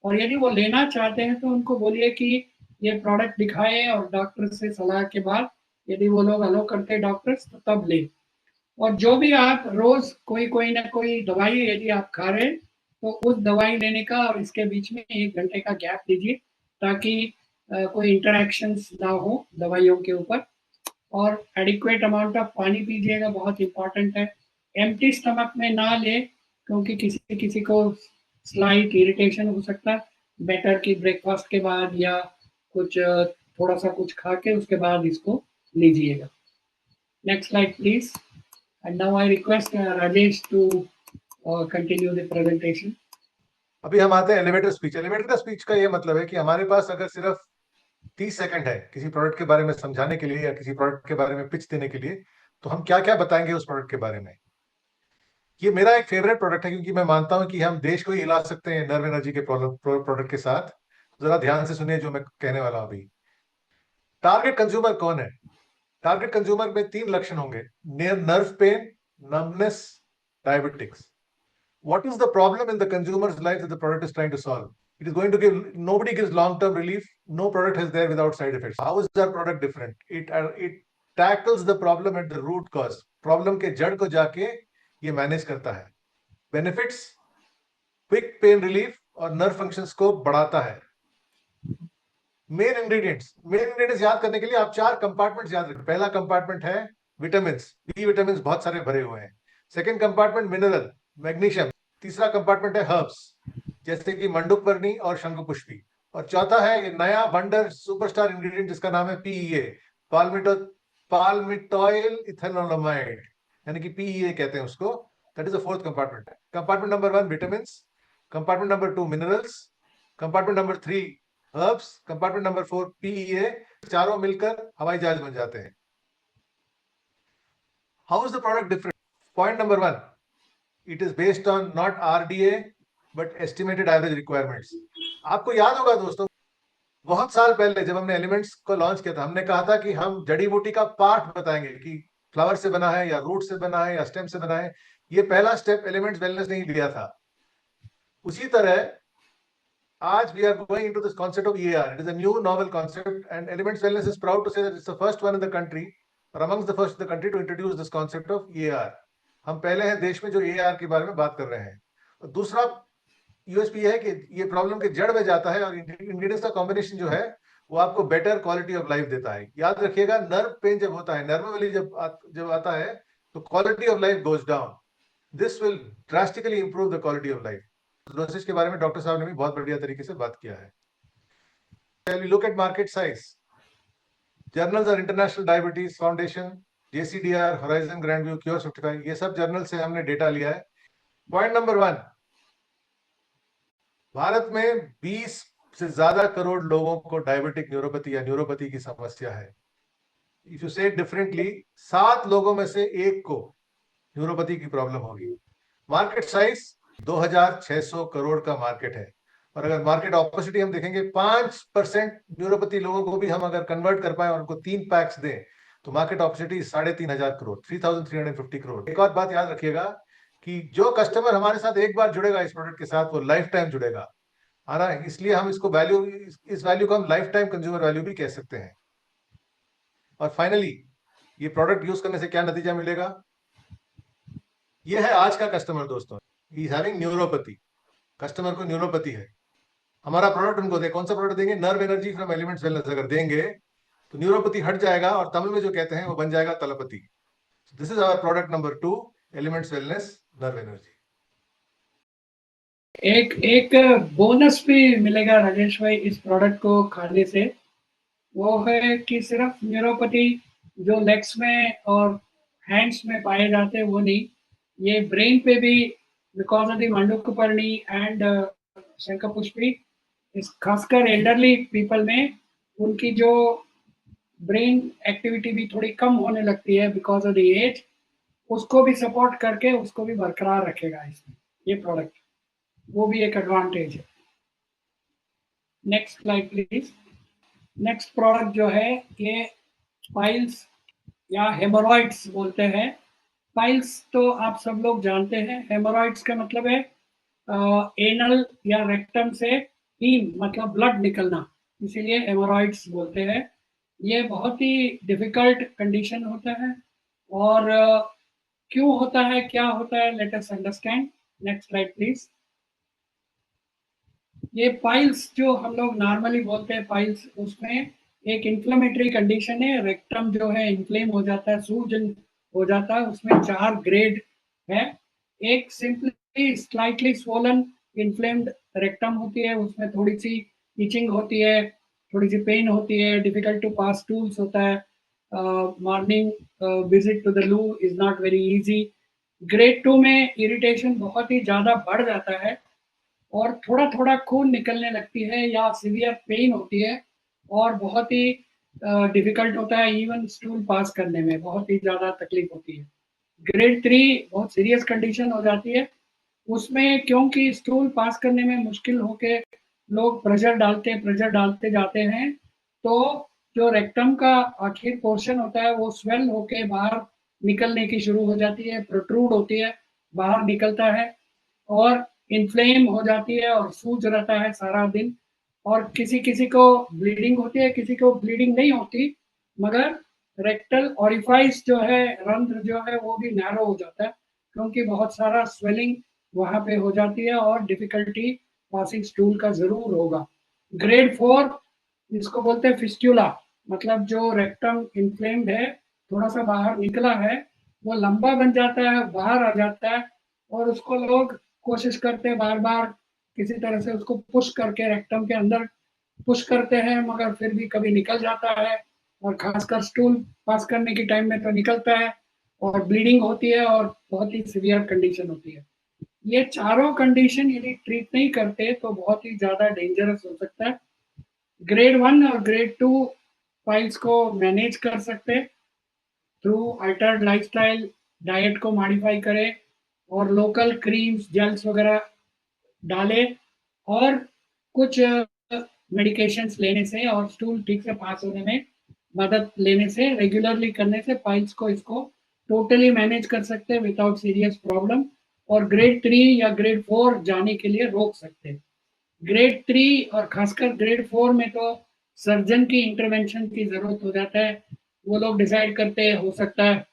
और यदि वो लेना चाहते हैं तो उनको बोलिए कि ये प्रोडक्ट दिखाए, और डॉक्टर से सलाह के बाद यदि वो लोग अलो करते हैं डॉक्टर्स, तो तब ले। और जो भी आप रोज कोई कोई ना कोई दवाई यदि आप खा रहे हैं, तो उस दवाई लेने का और इसके बीच में 1 घंटे का गैप दीजिए, ताकि कोई इंटरेक्शंस ना हो दवाइयों के ऊपर। और एडिक्वेट अमाउंट ऑफ पानी पीजिएगा, बहुत इंपॉर्टेंट है। एम्प्टी स्टमक में ना ले, क्योंकि किसी किसी को स्लाइट इरिटेशन हो सकता है। बेटर कि ब्रेकफास्ट के बाद या कुछ थोड़ा सा कुछ खा के उसके बाद इसको लीजिएगा। Next slide please. And now I request Rajesh to continue the presentation. अभी हम आते हैं एलिवेटर स्पीच। एलिवेटर स्पीच का ये मतलब है कि हमारे पास अगर सिर्फ 30 सेकंड है किसी प्रोडक्ट के बारे में समझाने के लिए या किसी प्रोडक्ट के बारे में पिच देने के लिए, तो हम क्या क्या बताएंगे उस प्रोडक्ट के बारे में। ये मेरा एक फेवरेट प्रोडक्ट है, क्योंकि मैं मानता हूं कि हम देश को ही हिला सकते हैं नर्व एनर्जी के प्रोडक्ट के साथ। जरा ध्यान से सुनिए जो मैं कहने वाला हूं अभी। टारगेट कंज्यूमर कौन है? टारगेट कंज्यूमर में 3 लक्षण होंगे: nerve pain, numbness, diabetics. What is the problem in the consumer's life that the product is trying to solve? It is going to give, nobody gives long-term relief. No product is there without side effects. How is our product different? It tackles the problem at the root cause. Problem के जड़ को जाके ये manage करता है। Benefits: quick pain relief और nerve functions को बढ़ाता है। मेन इंग्रेडिएंट्स याद करने के लिए आप 4 कंपार्टमेंट्स याद रखें। पहला कंपार्टमेंट है विटामिन, बी विटामिन बहुत सारे भरे हुए हैं। Second compartment mineral, magnesium. तीसरा कंपार्टमेंट है हर्ब्स, जैसे कि मंडुकवर्णी और शंखपुष्पी। और चौथा है ये नया वंडर सुपरस्टार इंग्रेडिएंट जिसका नाम है पीईए, पाल्मिटोइल इथेनोलामाइड, यानी कि पीईए कहते हैं उसको। That is the fourth compartment. Compartment number 1 vitamin, compartment number 2 minerals, compartment number 3 herbs, compartment number 4 PEA. चारों मिलकर हवाई जहाज बन जाते हैं। How is the product different? Point number 1, it is based on not RDA but estimated average requirements. आपको याद होगा दोस्तों, बहुत साल पहले जब हमने एलिमेंट्स को लॉन्च किया था, हमने कहा था कि हम जड़ी बूटी का पार्ट बताएंगे कि फ्लावर से बना है या रूट से बना है या स्टेम से बना है। ये पहला स्टेप एलिमेंट्स वेलनेस ने ही लिया था। उसी तरह आज we are going into this concept of EAR. It is a new novel concept, and Elements Wellness is proud to say that it's the first one in the country, or amongst the first in the country, to introduce this concept of EAR. हम पहले हैं देश में जो EAR के बारे में बात कर रहे हैं। और दूसरा यूएसपी है कि ये प्रॉब्लम के जड़ में जाता है, और इंग्रेडिएंट्स का कॉम्बिनेशन जो है वो आपको बेटर क्वालिटी ऑफ लाइफ देता है। याद रखिएगा, नर्व पेन जब होता है, नर्वली जब आता है, तो quality of life goes down. This will drastically improve the quality of life. Dosage के बारे में डॉक्टर साहब ने भी बहुत बढ़िया तरीके से बात किया है। We look at market size. Journals are International Diabetes Foundation, JCDR, Horizon Grandview, Cure 55, ये सब जर्नल से हमने डेटा लिया है। पॉइंट नंबर 1, भारत में 20 से ज्यादा करोड़ लोगों को डायबिटिक न्यूरोपैथी या न्यूरोपैथी की समस्या है। इफ यू से डिफरेंटली, 7 लोगों में से एक को न्यूरोपैथी की प्रॉब्लम होगी। मार्केट साइज 2600 करोड़ का मार्केट है। और अगर मार्केट अपॉर्चुनिटी हम देखेंगे, 5% न्यूरोपैथी लोगों को भी हम अगर कन्वर्ट कर पाए और उनको 3 पैक्स दें, तो मार्केट अपॉर्चुनिटी 3500 करोड़, 3350 करोड़। एक और बात याद रखिएगा कि जो कस्टमर हमारे साथ एक बार जुड़ेगा इस प्रोडक्ट के साथ, वो लाइफ टाइम जुड़ेगा। आ रहा है, इसलिए हम इसको वैल्यू, इस वैल्यू को हम लाइफ टाइम कंज्यूमर वैल्यू भी कह सकते हैं। और फाइनली, ये प्रोडक्ट यूज करने से क्या नतीजा मिलेगा? ये है आज का कस्टमर दोस्तों, he is having neuropathy. Customer को न्यूरोपैथी है, हमारा प्रोडक्ट उनको दे, कौन सा प्रोडक्ट देंगे? Nerve energy from elements wellness अगर देंगे तो न्यूरोपैथी हट जाएगा, और तमिल में जो कहते हैं वो बन जाएगा Thalapathy. This is our product number 2, elements wellness nerve energy. एक एक बोनस भी मिलेगा राजेश भाई इस प्रोडक्ट को खाने से। वो है कि सिर्फ न्यूरोपैथी जो लेग्स में और हैंड्स में पाए जाते हैं वो नहीं, ये ब्रेन पे भी, बिकॉज ऑफ द मंडूकपर्णी एंड शंखपुष्पी, इस खासकर एल्डरली पीपल में उनकी जो ब्रेन एक्टिविटी भी थोड़ी कम होने लगती है बिकॉज ऑफ द एज, उसको भी सपोर्ट करके उसको भी बरकरार रखेगा इसमें ये प्रोडक्ट। वो भी एक एडवांटेज है। Next slide please. Next product जो है ये पाइल्स या हेमोरॉइड्स बोलते हैं। पाइल्स तो आप सब लोग जानते हैं। हेमोरॉइड्स का मतलब है एनल या रेक्टम से हीम मतलब ब्लड निकलना, इसीलिए हेमोरॉइड्स बोलते हैं। ये बहुत ही डिफिकल्ट कंडीशन होता है। और क्यों होता है, क्या होता है, let us understand. Next slide please. ये पाइल्स जो हम लोग नॉर्मली बोलते हैं पाइल्स, उसमें एक इन्फ्लेमेटरी कंडीशन है। रेक्टम जो है इन्फ्लेम हो जाता है, सूजन हो जाता है। उसमें 4 ग्रेड है। एक simply slightly swollen inflamed rectum होती है, उसमें थोड़ी सी इचिंग होती है, थोड़ी सी पेन होती है, डिफिकल्ट टू पास टूल्स होता है, morning visit to the loo is not very easy. Grade 2 में इरिटेशन बहुत ही ज़्यादा बढ़ जाता है और थोड़ा थोड़ा खून निकलने लगती है या सीवियर पेन होती है और बहुत ही डिफिकल्ट होता है, इवन स्टूल पास करने में बहुत ही ज़्यादा तकलीफ होती है। ग्रेड 3 बहुत सीरियस कंडीशन हो जाती है। उसमें क्योंकि स्टूल पास करने में मुश्किल होके लोग प्रेशर डालते जाते हैं, तो जो रेक्टम का आखिर पोर्शन होता है वो स्वेल होके बाहर निकलने की शुरू हो जाती है, प्रोट्रूड होती है, बाहर निकलता है और इन्फ्लेम हो जाती है और सूज रहता है सारा दिन। और किसी किसी को ब्लीडिंग होती है, किसी को ब्लीडिंग नहीं होती, मगर रेक्टल ऑरिफाइस जो है, रंध्र जो है, वो भी नैरो हो जाता है क्योंकि बहुत सारा स्वेलिंग वहां पे हो जाती है और डिफिकल्टी पासिंग स्टूल का जरूर होगा। ग्रेड 4 इसको बोलते हैं फिस्टुला, मतलब जो रेक्टम इन्फ्लेम्ड है, थोड़ा सा बाहर निकला है, वो लंबा बन जाता है, बाहर आ जाता है और उसको लोग कोशिश करते हैं बार बार किसी तरह से उसको पुश करके रेक्टम के अंदर पुश करते हैं, मगर फिर भी कभी निकल जाता है और खासकर स्टूल पास करने के टाइम में तो निकलता है और ब्लीडिंग होती है और बहुत ही सीवियर कंडीशन होती है। ये चारों कंडीशन यदि ट्रीट नहीं करते तो बहुत ही ज़्यादा डेंजरस हो सकता है। ग्रेड 1 और ग्रेड 2 फाइल्स को मैनेज कर सकते थ्रू अल्टर्ड लाइफस्टाइल, डाइट को मॉडिफाई करें और लोकल क्रीम्स जेल्स वगैरह डाले और कुछ मेडिकेशंस लेने से और स्टूल ठीक से पास होने में मदद लेने से, रेगुलरली करने से पाइल्स को इसको टोटली मैनेज कर सकते हैं विदाउट सीरियस प्रॉब्लम और ग्रेड 3 या ग्रेड 4 जाने के लिए रोक सकते हैं। ग्रेड 3 और खासकर ग्रेड 4 में तो सर्जन की इंटरवेंशन की जरूरत हो जाता है। वो लोग डिसाइड करते हैं, हो सकता है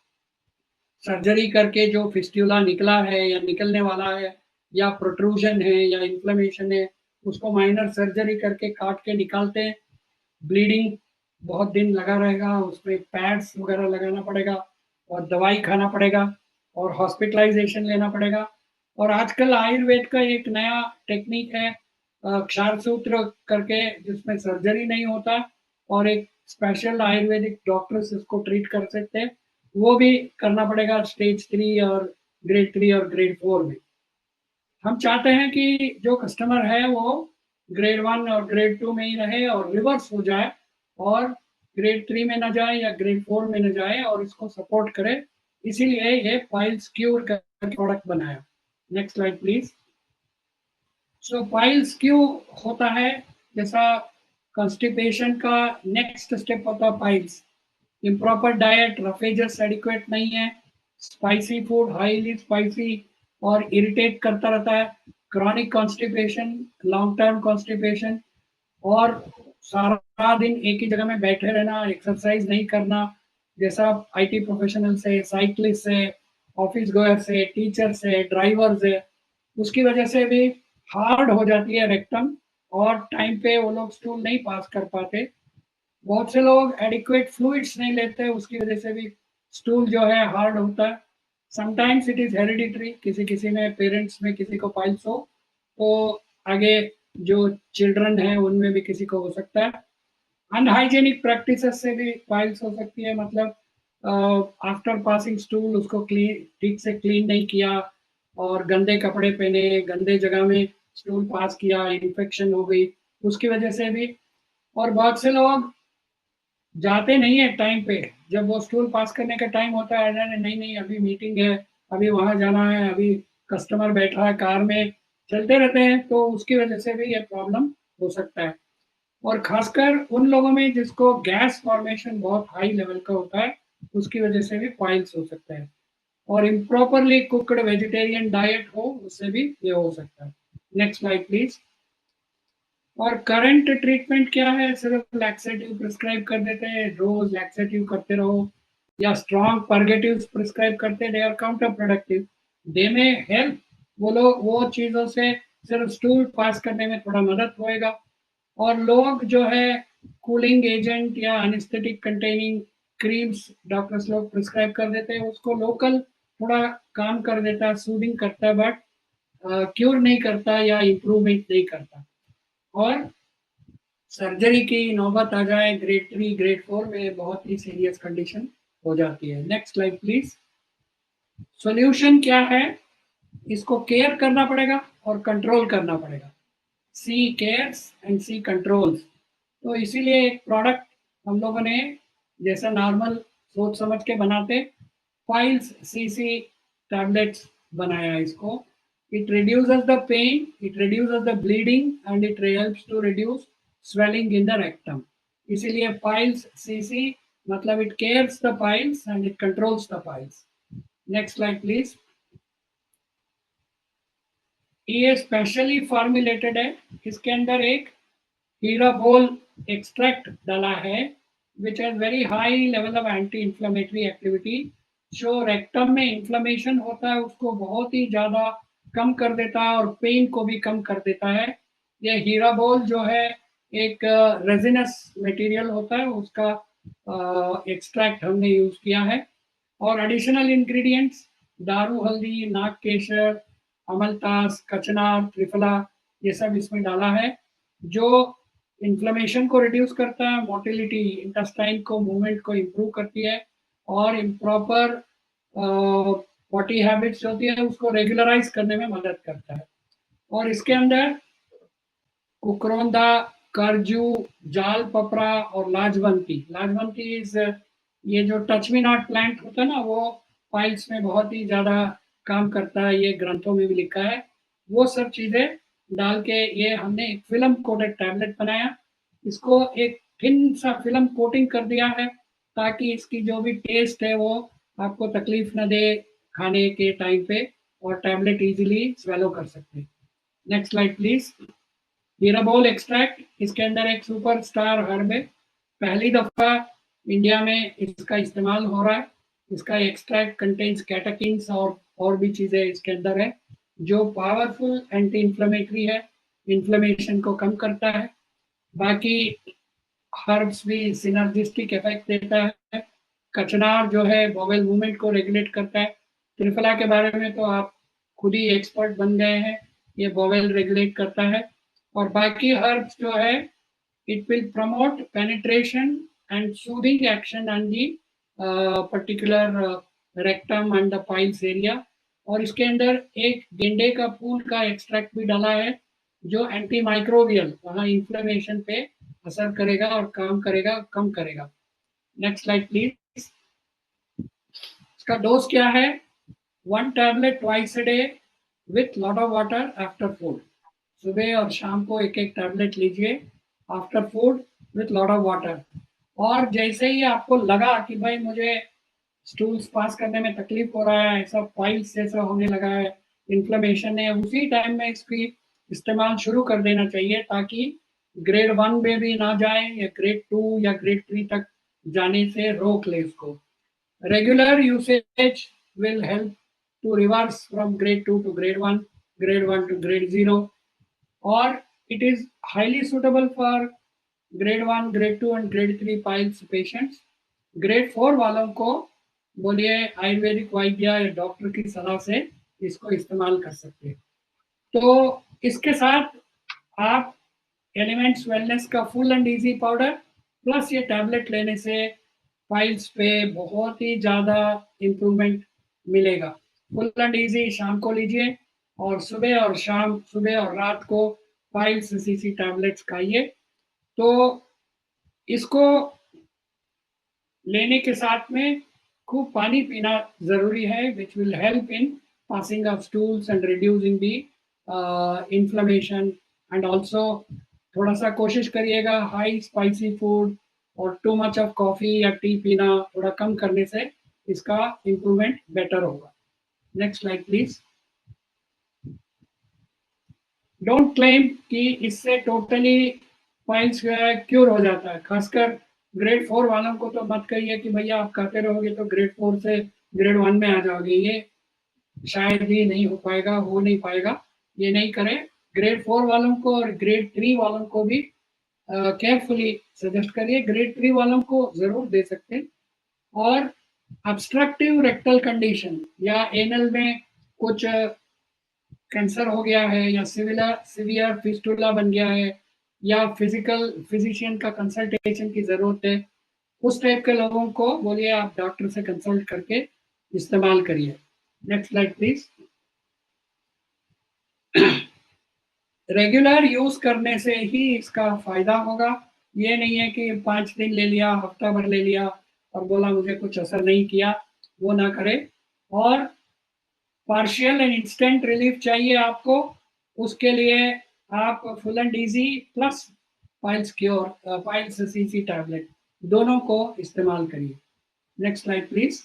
सर्जरी करके जो फिस्टुला निकला है या निकलने वाला है या प्रोट्रूजन है या इन्फ्लेमेशन है, उसको माइनर सर्जरी करके काट के निकालते हैं। ब्लीडिंग बहुत दिन लगा रहेगा, उसमें पैड्स वगैरह लगाना पड़ेगा और दवाई खाना पड़ेगा और हॉस्पिटलाइजेशन लेना पड़ेगा। और आजकल आयुर्वेद का एक नया टेक्निक है क्षार सूत्र करके, जिसमें सर्जरी नहीं होता और एक स्पेशल आयुर्वेदिक डॉक्टर्स इसको ट्रीट कर सकते हैं। वो भी करना पड़ेगा स्टेज 3 और ग्रेड 3 और ग्रेड 4 में। हम चाहते हैं कि जो कस्टमर है वो ग्रेड 1 और ग्रेड 2 में ही रहे और रिवर्स हो जाए और ग्रेड 3 में ना जाए या ग्रेड 4 में ना जाए और इसको सपोर्ट करे। इसीलिए ये पाइल्स क्यूर का प्रोडक्ट बनाया। Next slide please. So piles क्यों होता है, जैसा कॉन्स्टिपेशन का नेक्स्ट स्टेप होता है पाइल्स। इम्प्रॉपर डाइट, रफेजस एडिक्वेट नहीं है, स्पाइसी फूड, हाईली स्पाइसी और इरिटेट करता रहता है, chronic constipation, long term constipation, और सारा दिन एक ही जगह में बैठे रहना, एक्सरसाइज नहीं करना, जैसा आईटी प्रोफेशनल से, साइकिलिस्ट से, ऑफिस गोयर से, टीचर से, ड्राइवर से, उसकी वजह से भी हार्ड हो जाती है रेक्टम और टाइम पे वो लोग स्टूल नहीं पास कर पाते। बहुत से लोग एडिक्वेट फ्लूइड्स नहीं लेते, उसकी वजह से भी स्टूल जो है हार्ड होता है। समटाइम्स इट इज हेरिडिटरी, किसी किसी में पेरेंट्स में किसी को पाइल्स हो तो आगे जो चिल्ड्रन है उनमें भी किसी को हो सकता है। अनहाइजेनिक प्रैक्टिसेस से भी पाइल्स हो सकती है, मतलब आफ्टर पासिंग स्टूल उसको क्लीन ठीक से क्लीन नहीं किया और गंदे कपड़े पहने, गंदे जगह में स्टूल पास किया, इन्फेक्शन हो गई उसकी वजह से भी। और बहुत से लोग जाते नहीं है टाइम पे, जब वो स्टूल पास करने का टाइम होता है, अरे नहीं नहीं अभी मीटिंग है, अभी वहां जाना है, अभी कस्टमर बैठा है कार में, चलते रहते हैं, तो उसकी वजह से भी ये प्रॉब्लम हो सकता है। और खासकर उन लोगों में जिसको गैस फॉर्मेशन बहुत हाई लेवल का होता है, उसकी वजह से भी पाइल्स हो सकता है। और इम्प्रॉपरली कुकड वेजिटेरियन डाइट हो, उससे भी ये हो सकता है। Next slide please. और करंट ट्रीटमेंट क्या है, सिर्फ लैक्सेटिव प्रिस्क्राइब कर देते हैं, रोज लैक्सेटिव करते रहो या स्ट्रॉन्ग परगेटिव प्रिस्क्राइब करते, दे आर काउंटर प्रोडक्टिव। दे में हेल्प, वो लोग वो चीजों से सिर्फ स्टूल पास करने में थोड़ा मदद होएगा। और लोग जो है कूलिंग एजेंट या अनिस्थेटिक कंटेनिंग क्रीम्स डॉक्टर्स लोग प्रिस्क्राइब कर देते हैं, उसको लोकल थोड़ा काम कर देता है, सूदिंग करता है, बट क्योर नहीं करता या इम्प्रूवमेंट नहीं करता। और सर्जरी की नौबत आ जाए ग्रेड 3 ग्रेड 4 में, बहुत ही सीरियस कंडीशन हो जाती है। Next slide please. सॉल्यूशन क्या है, इसको केयर करना पड़ेगा और कंट्रोल करना पड़ेगा। सी केयर्स एंड सी कंट्रोल्स। तो इसीलिए एक प्रोडक्ट हम लोगों ने जैसा नॉर्मल सोच समझ के बनाते, फाइल्स सीसी टैबलेट्स बनाया इसको। It reduces the pain, it reduces the bleeding and it helps to reduce swelling in the rectum. इसीलिए फाइल्स सीसी मतलब it cares the piles and it controls the piles. Next slide please. ये specially formulated है, इसके अंदर एक Hirabol extract डाला है which has very high level of anti inflammatory activity. जो रेक्टम में इंफ्लेमेशन होता है उसको बहुत ही ज़्यादा कम कर देता है और पेन को भी कम कर देता है। ये हीराबोल जो है एक रेजिनस मटेरियल होता है, उसका एक्सट्रैक्ट हमने यूज किया है। और एडिशनल इंग्रेडिएंट्स दारू हल्दी, नाग केसर, अमलतास, कचनार, त्रिफला, ये सब इसमें डाला है, जो इन्फ्लेमेशन को रिड्यूस करता है, मोटिलिटी इंटेस्टाइन को मूवमेंट को इम्प्रूव करती है और इम्प्रॉपर पॉटी हैबिट्स होती है उसको रेगुलराइज करने में मदद करता है। और इसके अंदर कुकरोंदा, करजू, जाल पपरा और लाजवंती, लाजवंती इज ये जो टच मी नॉट प्लांट होता है ना, वो फाइल्स में बहुत ही ज्यादा काम करता है, ये ग्रंथों में भी लिखा है। वो सब चीजें डाल के ये हमने एक फिल्म कोटेड टैबलेट बनाया, इसको एक थिन सा फिल्म कोटिंग कर दिया है ताकि इसकी जो भी टेस्ट है वो आपको तकलीफ न दे खाने के टाइम पे, और टैबलेट इजीली स्वेलो कर सकते हैं। Next slide please. हीराबोल एक्सट्रैक्ट, इसके अंदर एक सुपर स्टार हर्ब है, पहली दफा इंडिया में इसका इस्तेमाल हो रहा है। इसका एक्सट्रैक्ट कंटेन्स कैटेकिन्स और भी चीजें इसके अंदर है जो पावरफुल एंटी इंफ्लेमेटरी है, इन्फ्लेमेशन को कम करता है। बाकी हर्ब्स भी सिनर्जिस्टिक इफेक्ट देता है। कचनार जो है बॉवेल मूवमेंट को रेगुलेट करता है। त्रिफला के बारे में तो आप खुद ही एक्सपर्ट बन गए हैं, ये बॉवेल रेगुलेट करता है। और बाकी हर्ब्स जो है it will promote penetration and soothing action on the particular rectum and the piles area, और इसके अंदर एक गेंडे का फूल का एक्सट्रैक्ट भी डाला है जो एंटी माइक्रोबियल वहाँ इन्फ्लेमेशन पे असर करेगा और काम करेगा, कम करेगा। Next slide please. इसका डोज क्या है? 1 tablet twice a day with lot of water after food. सुबह और शाम को एक एक टैबलेट लीजिए after food with lot of water. और जैसे ही आपको लगा कि भाई मुझे स्टूल्स पास करने में तकलीफ हो रहा है, ऐसा पाइल्स जैसा होने लगा है, इन्फ्लेमेशन है, उसी टाइम में इसकी इस्तेमाल शुरू कर देना चाहिए ताकि ग्रेड 1 में भी ना जाए या ग्रेड 2 या ग्रेड 3 तक जाने से रोक ले इसको। Regular usage will help to reverse from grade 2 to grade 1, grade 1 to grade 0, or it is highly suitable for grade 1, grade 2 and grade 3 piles patients. Grade 4 वालों को बोलिए आयुर्वेदिक वैद्य या डॉक्टर की सलाह से इसको इस्तेमाल कर सकते हैं। तो इसके साथ आप एलिमेंट्स वेलनेस का full and easy powder plus ये टैबलेट लेने से फाइल्स पे बहुत ही ज़्यादा इम्प्रूवमेंट मिलेगा। फुल एंड इजी शाम को लीजिए और सुबह और शाम, सुबह और रात को 5 सीसी टैबलेट्स खाइए। तो इसको लेने के साथ में खूब पानी पीना ज़रूरी है, which will help in passing of stools and reducing the inflammation. And also थोड़ा सा कोशिश करिएगा हाई स्पाइसी फूड और टू मच ऑफ कॉफ़ी या टी पीना थोड़ा कम करने से इसका इम्प्रूवमेंट बेटर होगा। Next slide please. Don't claim कि इससे टोटली फाइल्स क्योर हो जाता है, खासकर ग्रेड 4 वालों को तो मत कहिए कि भैया आप कहते रहोगे तो ग्रेड 4 से ग्रेड 1 में आ जाओगे, ये शायद ही नहीं हो पाएगा, हो नहीं पाएगा, ये नहीं करें। ग्रेड 4 वालों को और ग्रेड 3 वालों को भी केयरफुली सजेस्ट करिए। ग्रेड 3 वालों को जरूर दे सकते हैं। और ऑब्स्ट्रक्टिव रेक्टल कंडीशन या एनल में कुछ कैंसर हो गया है या सीवियर फिस्टुला बन गया है या फिजिशियन का कंसल्टेशन की जरूरत है, उस टाइप के लोगों को बोलिए आप डॉक्टर से कंसल्ट करके इस्तेमाल करिए। Next slide please. Regular use करने से ही इसका फायदा होगा। ये नहीं है कि 5 दिन ले लिया, हफ्ता भर ले लिया और बोला मुझे कुछ असर नहीं किया, वो ना करे। और पार्शियल एंड इंस्टेंट रिलीफ चाहिए आपको, उसके लिए आप full and easy plus files cure, files CC tablet दोनों को इस्तेमाल करिए। Next slide please.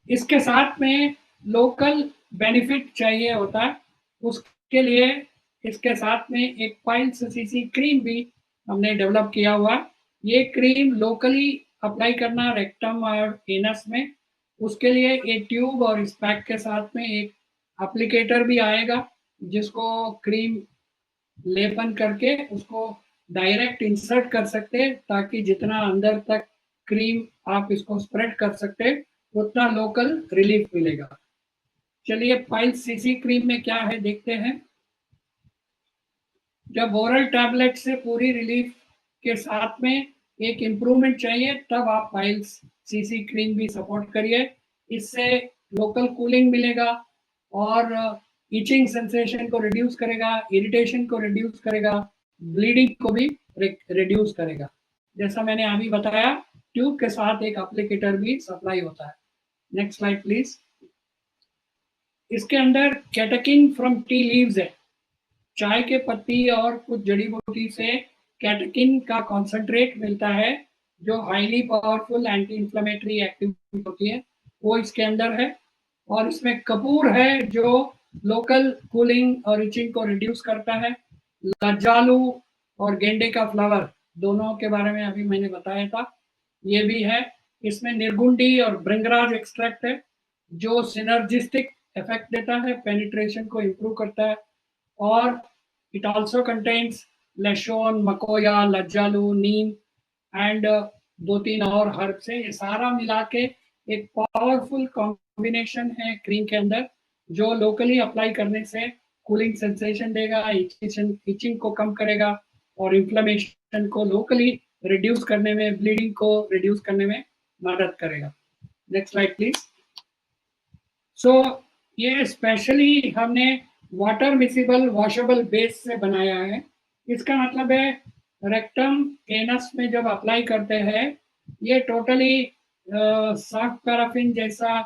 इसके साथ में लोकल बेनिफिट चाहिए होता है, उसके लिए इसके साथ में एक फाइल्स सीसी क्रीम भी हमने डेवलप किया हुआ। ये क्रीम लोकली अप्लाई करना रेक्टम और एनस में, उसके लिए एक ट्यूब और इस पैक के साथ में एक एप्लीकेटर भी आएगा जिसको क्रीम लेपन करके उसको डायरेक्ट इंसर्ट कर सकते ताकि जितना अंदर तक क्रीम आप इसको स्प्रेड कर सकते उतना लोकल रिलीफ मिलेगा। चलिए फाइल्स सीसी क्रीम में क्या है देखते हैं। जब ओरल टैबलेट से पूरी रिलीफ के साथ में एक इम्प्रूवमेंट चाहिए तब आप फाइल्स सीसी क्रीम भी सपोर्ट करिए। इससे लोकल कूलिंग मिलेगा और इचिंग सेंसेशन को रिड्यूस करेगा, इरिटेशन को रिड्यूस करेगा, ब्लीडिंग को भी रिड्यूस करेगा। जैसा मैंने अभी बताया ट्यूब के साथ एक एप्लीकेटर भी सप्लाई होता है। Next slide please. इसके अंदर कैटेकिन फ्रॉम टी लीव्स है, चाय के पत्ती और कुछ जड़ी बूटी से कैटेकिन का कॉन्सेंट्रेट मिलता है जो highly powerful anti inflammatory activity होती है, वो इसके अंदर है। और इसमें कपूर है जो लोकल कूलिंग और इचिंग को रिड्यूस करता है। लज्जालू और गेंडे का फ्लावर दोनों के बारे में अभी मैंने बताया था, ये भी है। इसमें निर्गुंडी और भृंगराज एक्सट्रैक्ट है जो सिनर्जिस्टिक इफेक्ट देता है, पेनिट्रेशन को इम्प्रूव करता है। और it also contains लैशोन, मकोया, लज्जालू, नीम एंड 2-3 और हर्ब से ये सारा मिला के एक पावरफुल कॉम्बिनेशन है क्रीम के अंदर जो लोकली अप्लाई करने से कूलिंग सेंसेशन देगा, इचिंग को कम करेगा और इन्फ्लेमेशन को लोकली रिड्यूस करने में, ब्लीडिंग को रिड्यूस करने में मदद करेगा। Next slide please. सो ये स्पेशली हमने वाटर मिसिबल वॉशेबल बेस से बनाया है। इसका मतलब है रेक्टम एनस में जब अप्लाई करते हैं, ये टोटली सॉफ्ट पैराफिन जैसा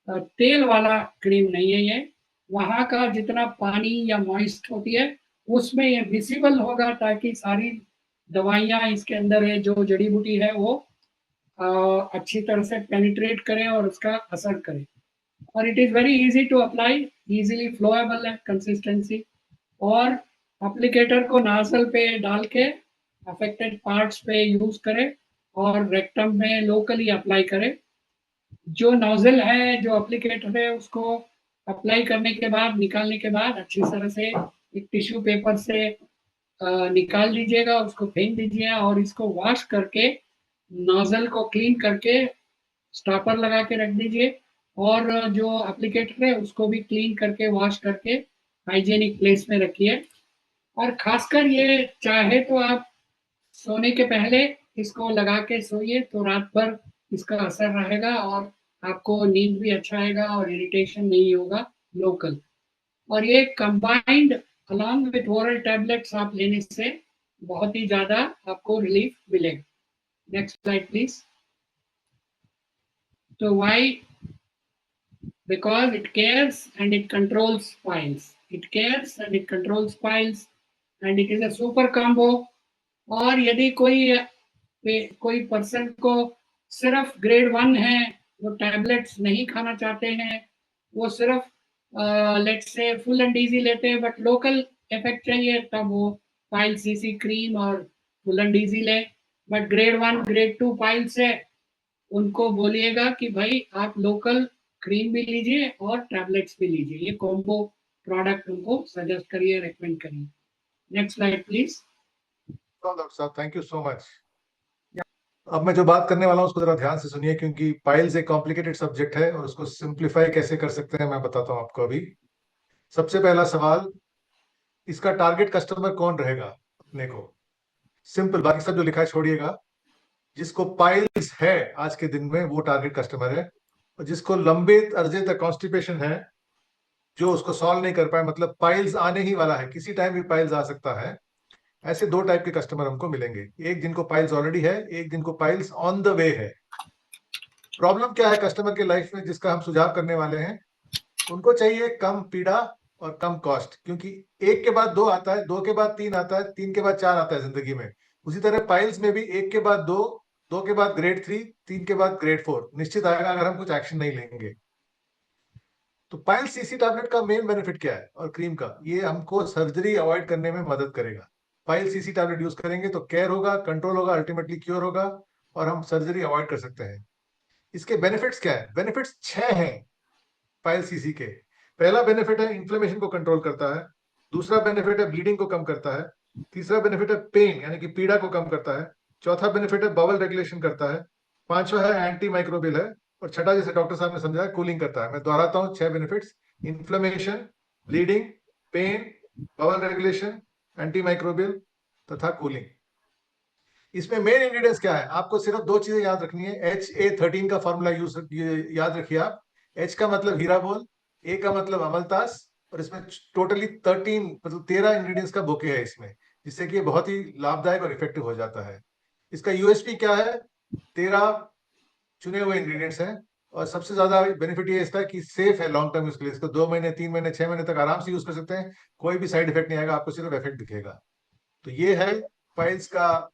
तेल वाला क्रीम नहीं है। ये वहाँ का जितना पानी या मॉइस्ट होती है उसमें ये विजिबल होगा, ताकि सारी दवाइयाँ इसके अंदर है जो जड़ी बूटी है वो अच्छी तरह से पेनिट्रेट करें और उसका असर करें। और it is very easy to apply, easily flowable है कंसिस्टेंसी। और एप्लीकेटर को नाजल पे डाल के अफेक्टेड पार्ट्स पे यूज करें और रेक्टम में लोकली अप्लाई करें। जो नोजल है, जो एप्लीकेटर है, उसको अप्लाई करने के बाद, निकालने के बाद अच्छी तरह से एक टिश्यू पेपर से निकाल लीजिएगा, उसको फेंक दीजिएगा और इसको वॉश करके नोजल को क्लीन करके स्टॉपर लगा के रख दीजिए। और जो एप्लीकेटर है उसको भी क्लीन करके वॉश करके हाइजेनिक प्लेस में रखिए। और खासकर ये चाहे तो आप सोने के पहले इसको लगा के सोइए, तो रात भर इसका असर रहेगा और आपको नींद भी अच्छा आएगा और इरिटेशन नहीं होगा लोकल। और ये combined along with oral tablets आप लेने से बहुत ही ज्यादा आपको रिलीफ मिलेगा। Next slide please. तो Y? Because it cares and it controls piles. It cares and it controls piles and it is a super combo. और यदि कोई पर्सन को सिर्फ ग्रेड 1 है, वो टैबलेट्स नहीं खाना चाहते हैं, वो सिर्फ let's say full and easy लेते हैं बट लोकल इफेक्ट चाहिए, तब वो पाइल सीसी क्रीम और फुल एंड इजी ले। बट ग्रेड 1 ग्रेड 2 पाइल से उनको बोलिएगा कि भाई आप लोकल क्रीम भी लीजिए और टैबलेट्स भी लीजिए। ये कॉम्बो प्रोडक्ट उनको सजेस्ट करिए, रेकमेंड करिए। Next slide please. डॉक्टर साहब, थैंक यू सो मच। अब मैं जो बात करने वाला हूँ उसको जरा ध्यान से सुनिए, क्योंकि पाइल्स एक कॉम्प्लिकेटेड सब्जेक्ट है और उसको सिंप्लीफाई कैसे कर सकते हैं मैं बताता हूँ आपको अभी। सबसे पहला सवाल, इसका टारगेट कस्टमर कौन रहेगा अपने को? सिंपल, बाकी सब जो लिखा है छोड़िएगा। जिसको पाइल्स है आज के दिन में वो टारगेट कस्टमर है, और जिसको लंबे अरसे तक कॉन्स्टिपेशन है, जो उसको सॉल्व नहीं कर पाए, मतलब पाइल्स आने ही वाला है, किसी टाइम भी पाइल्स आ सकता है, ऐसे दो टाइप के कस्टमर हमको मिलेंगे। एक जिनको पाइल्स ऑलरेडी है, एक जिनको पाइल्स ऑन द वे है। प्रॉब्लम क्या है कस्टमर के लाइफ में जिसका हम सुझाव करने वाले हैं? उनको चाहिए कम पीड़ा और कम कॉस्ट, क्योंकि एक के बाद दो आता है, दो के बाद तीन आता है, तीन के बाद चार आता है जिंदगी में। उसी तरह पाइल्स में भी एक के बाद दो, दो के बाद ग्रेड 3, तीन के बाद ग्रेड 4 निश्चित आएगा अगर हम कुछ एक्शन नहीं लेंगे। तो पाइल सीसी टैबलेट का मेन बेनिफिट क्या है और क्रीम का? ये हमको सर्जरी अवॉइड करने में मदद करेगा। पाइल सीसी टैबलेट यूज करेंगे तो केयर होगा, कंट्रोल होगा, अल्टीमेटली क्योर होगा और हम सर्जरी अवॉइड कर सकते हैं। इसके बेनिफिट्स क्या है? बेनिफिट्स 6 हैं पाइल सीसी के। पहला बेनिफिट है इन्फ्लेमेशन को कंट्रोल करता है। दूसरा बेनिफिट है ब्लीडिंग को कम करता है। तीसरा बेनिफिट है पेन यानी कि पीड़ा को कम करता है। चौथा बेनिफिट है बवल रेगुलेशन करता है। पांचवा है एंटी माइक्रोबियल है। और छठा, जैसे डॉक्टर साहब ने समझाया, कूलिंग करता है। मैं दोहराता हूँ 6 benefits: inflammation, bleeding, pain, bowel regulation, anti microbial तथा कूलिंग। इसमें मेन इंग्रेडिएंट्स क्या है? आपको सिर्फ दो चीजें याद रखनी है। HA13 का फॉर्मूला याद रखिए आप। H का मतलब हीरा बोल, A का मतलब अमलतास, और इसमें टोटली 13 मतलब 13 इंग्रेडिएंट्स का बुके है इसमें, जिससे कि ये बहुत ही लाभदायक और इफेक्टिव हो जाता है। इसका यूएसपी क्या है? 13 चुने हुए इंग्रेडिएंट्स हैं, और सबसे ज्यादा बेनिफिट ये इसका है कि सेफ है लॉन्ग टर्म यूज के लिए। इसको 2 महीने, 3 महीने, 6 महीने तक आराम से यूज कर सकते हैं। कोई भी साइड इफेक्ट नहीं आएगा, आपको सिर्फ इफेक्ट दिखेगा। तो ये है फाइल्स का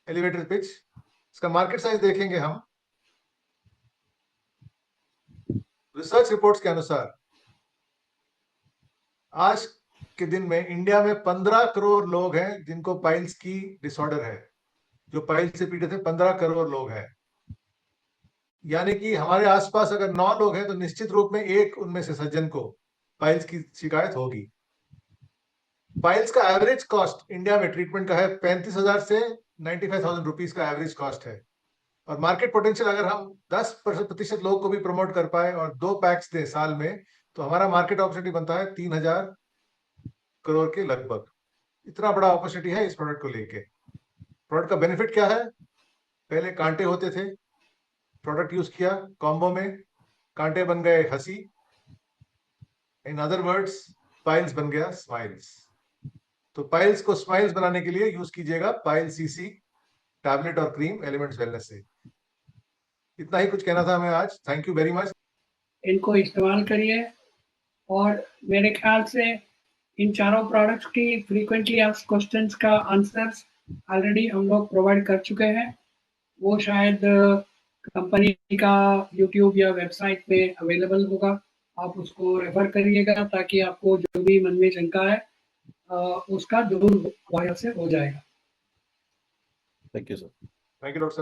एलिवेटर पिच। इसका मार्केट साइज देखेंगे हम। रिसर्च रिपोर्ट्स के अनुसार आज के दिन में इंडिया में 15 करोड़ लोग हैं जिनको पाइल्स की डिसऑर्डर है। जो पाइल्स से पीड़ित है 15 करोड़ लोग हैं। यानी कि हमारे आसपास अगर 9 लोग हैं तो निश्चित रूप में एक उनमें से सज्जन को पाइल्स की शिकायत होगी। पाइल्स का एवरेज कॉस्ट इंडिया में ट्रीटमेंट का है 35,000 से 95,000 रुपीज का एवरेज कॉस्ट है। और मार्केट पोटेंशियल अगर हम 10% लोगों को भी प्रमोट कर पाए और 2 पैक्स दें साल में, तो हमारा मार्केट अपॉर्चुनिटी बनता है 3,000 करोड़ के लगभग। इतना बड़ा अपॉर्चुनिटी है इस प्रोडक्ट को लेके। प्रोडक्ट का बेनिफिट क्या है? पहले कांटे होते थे, प्रोडक्ट यूज किया कॉम्बो में, कांटे बन गए हंसी, इन अदर वर्ड्स पाइल्स बन गया स्माइल्स। तो पाइल्स को स्माइल्स बनाने के लिए यूज कीजिएगा पाइल सीसी टैबलेट और क्रीम एलिमेंट्स वेलनेस से। इतना ही कुछ कहना था हमें आज। Thank you very much. इनको इस्तेमाल करिए और मेरे ख्याल से इन चारों प्रोडक्ट्स की फ्रीक्वेंटली आस्क्ड क्वेश्चंस का आंसर्स ऑलरेडी हम लोग प्रोवाइड कर चुके हैं। वो शायद कंपनी का यूट्यूब या वेबसाइट पे अवेलेबल होगा, आप उसको रेफर करिएगा ताकि आपको जो भी मन में शंका है उसका दूर से हो जाएगा। Thank you sir. Thank you doctor.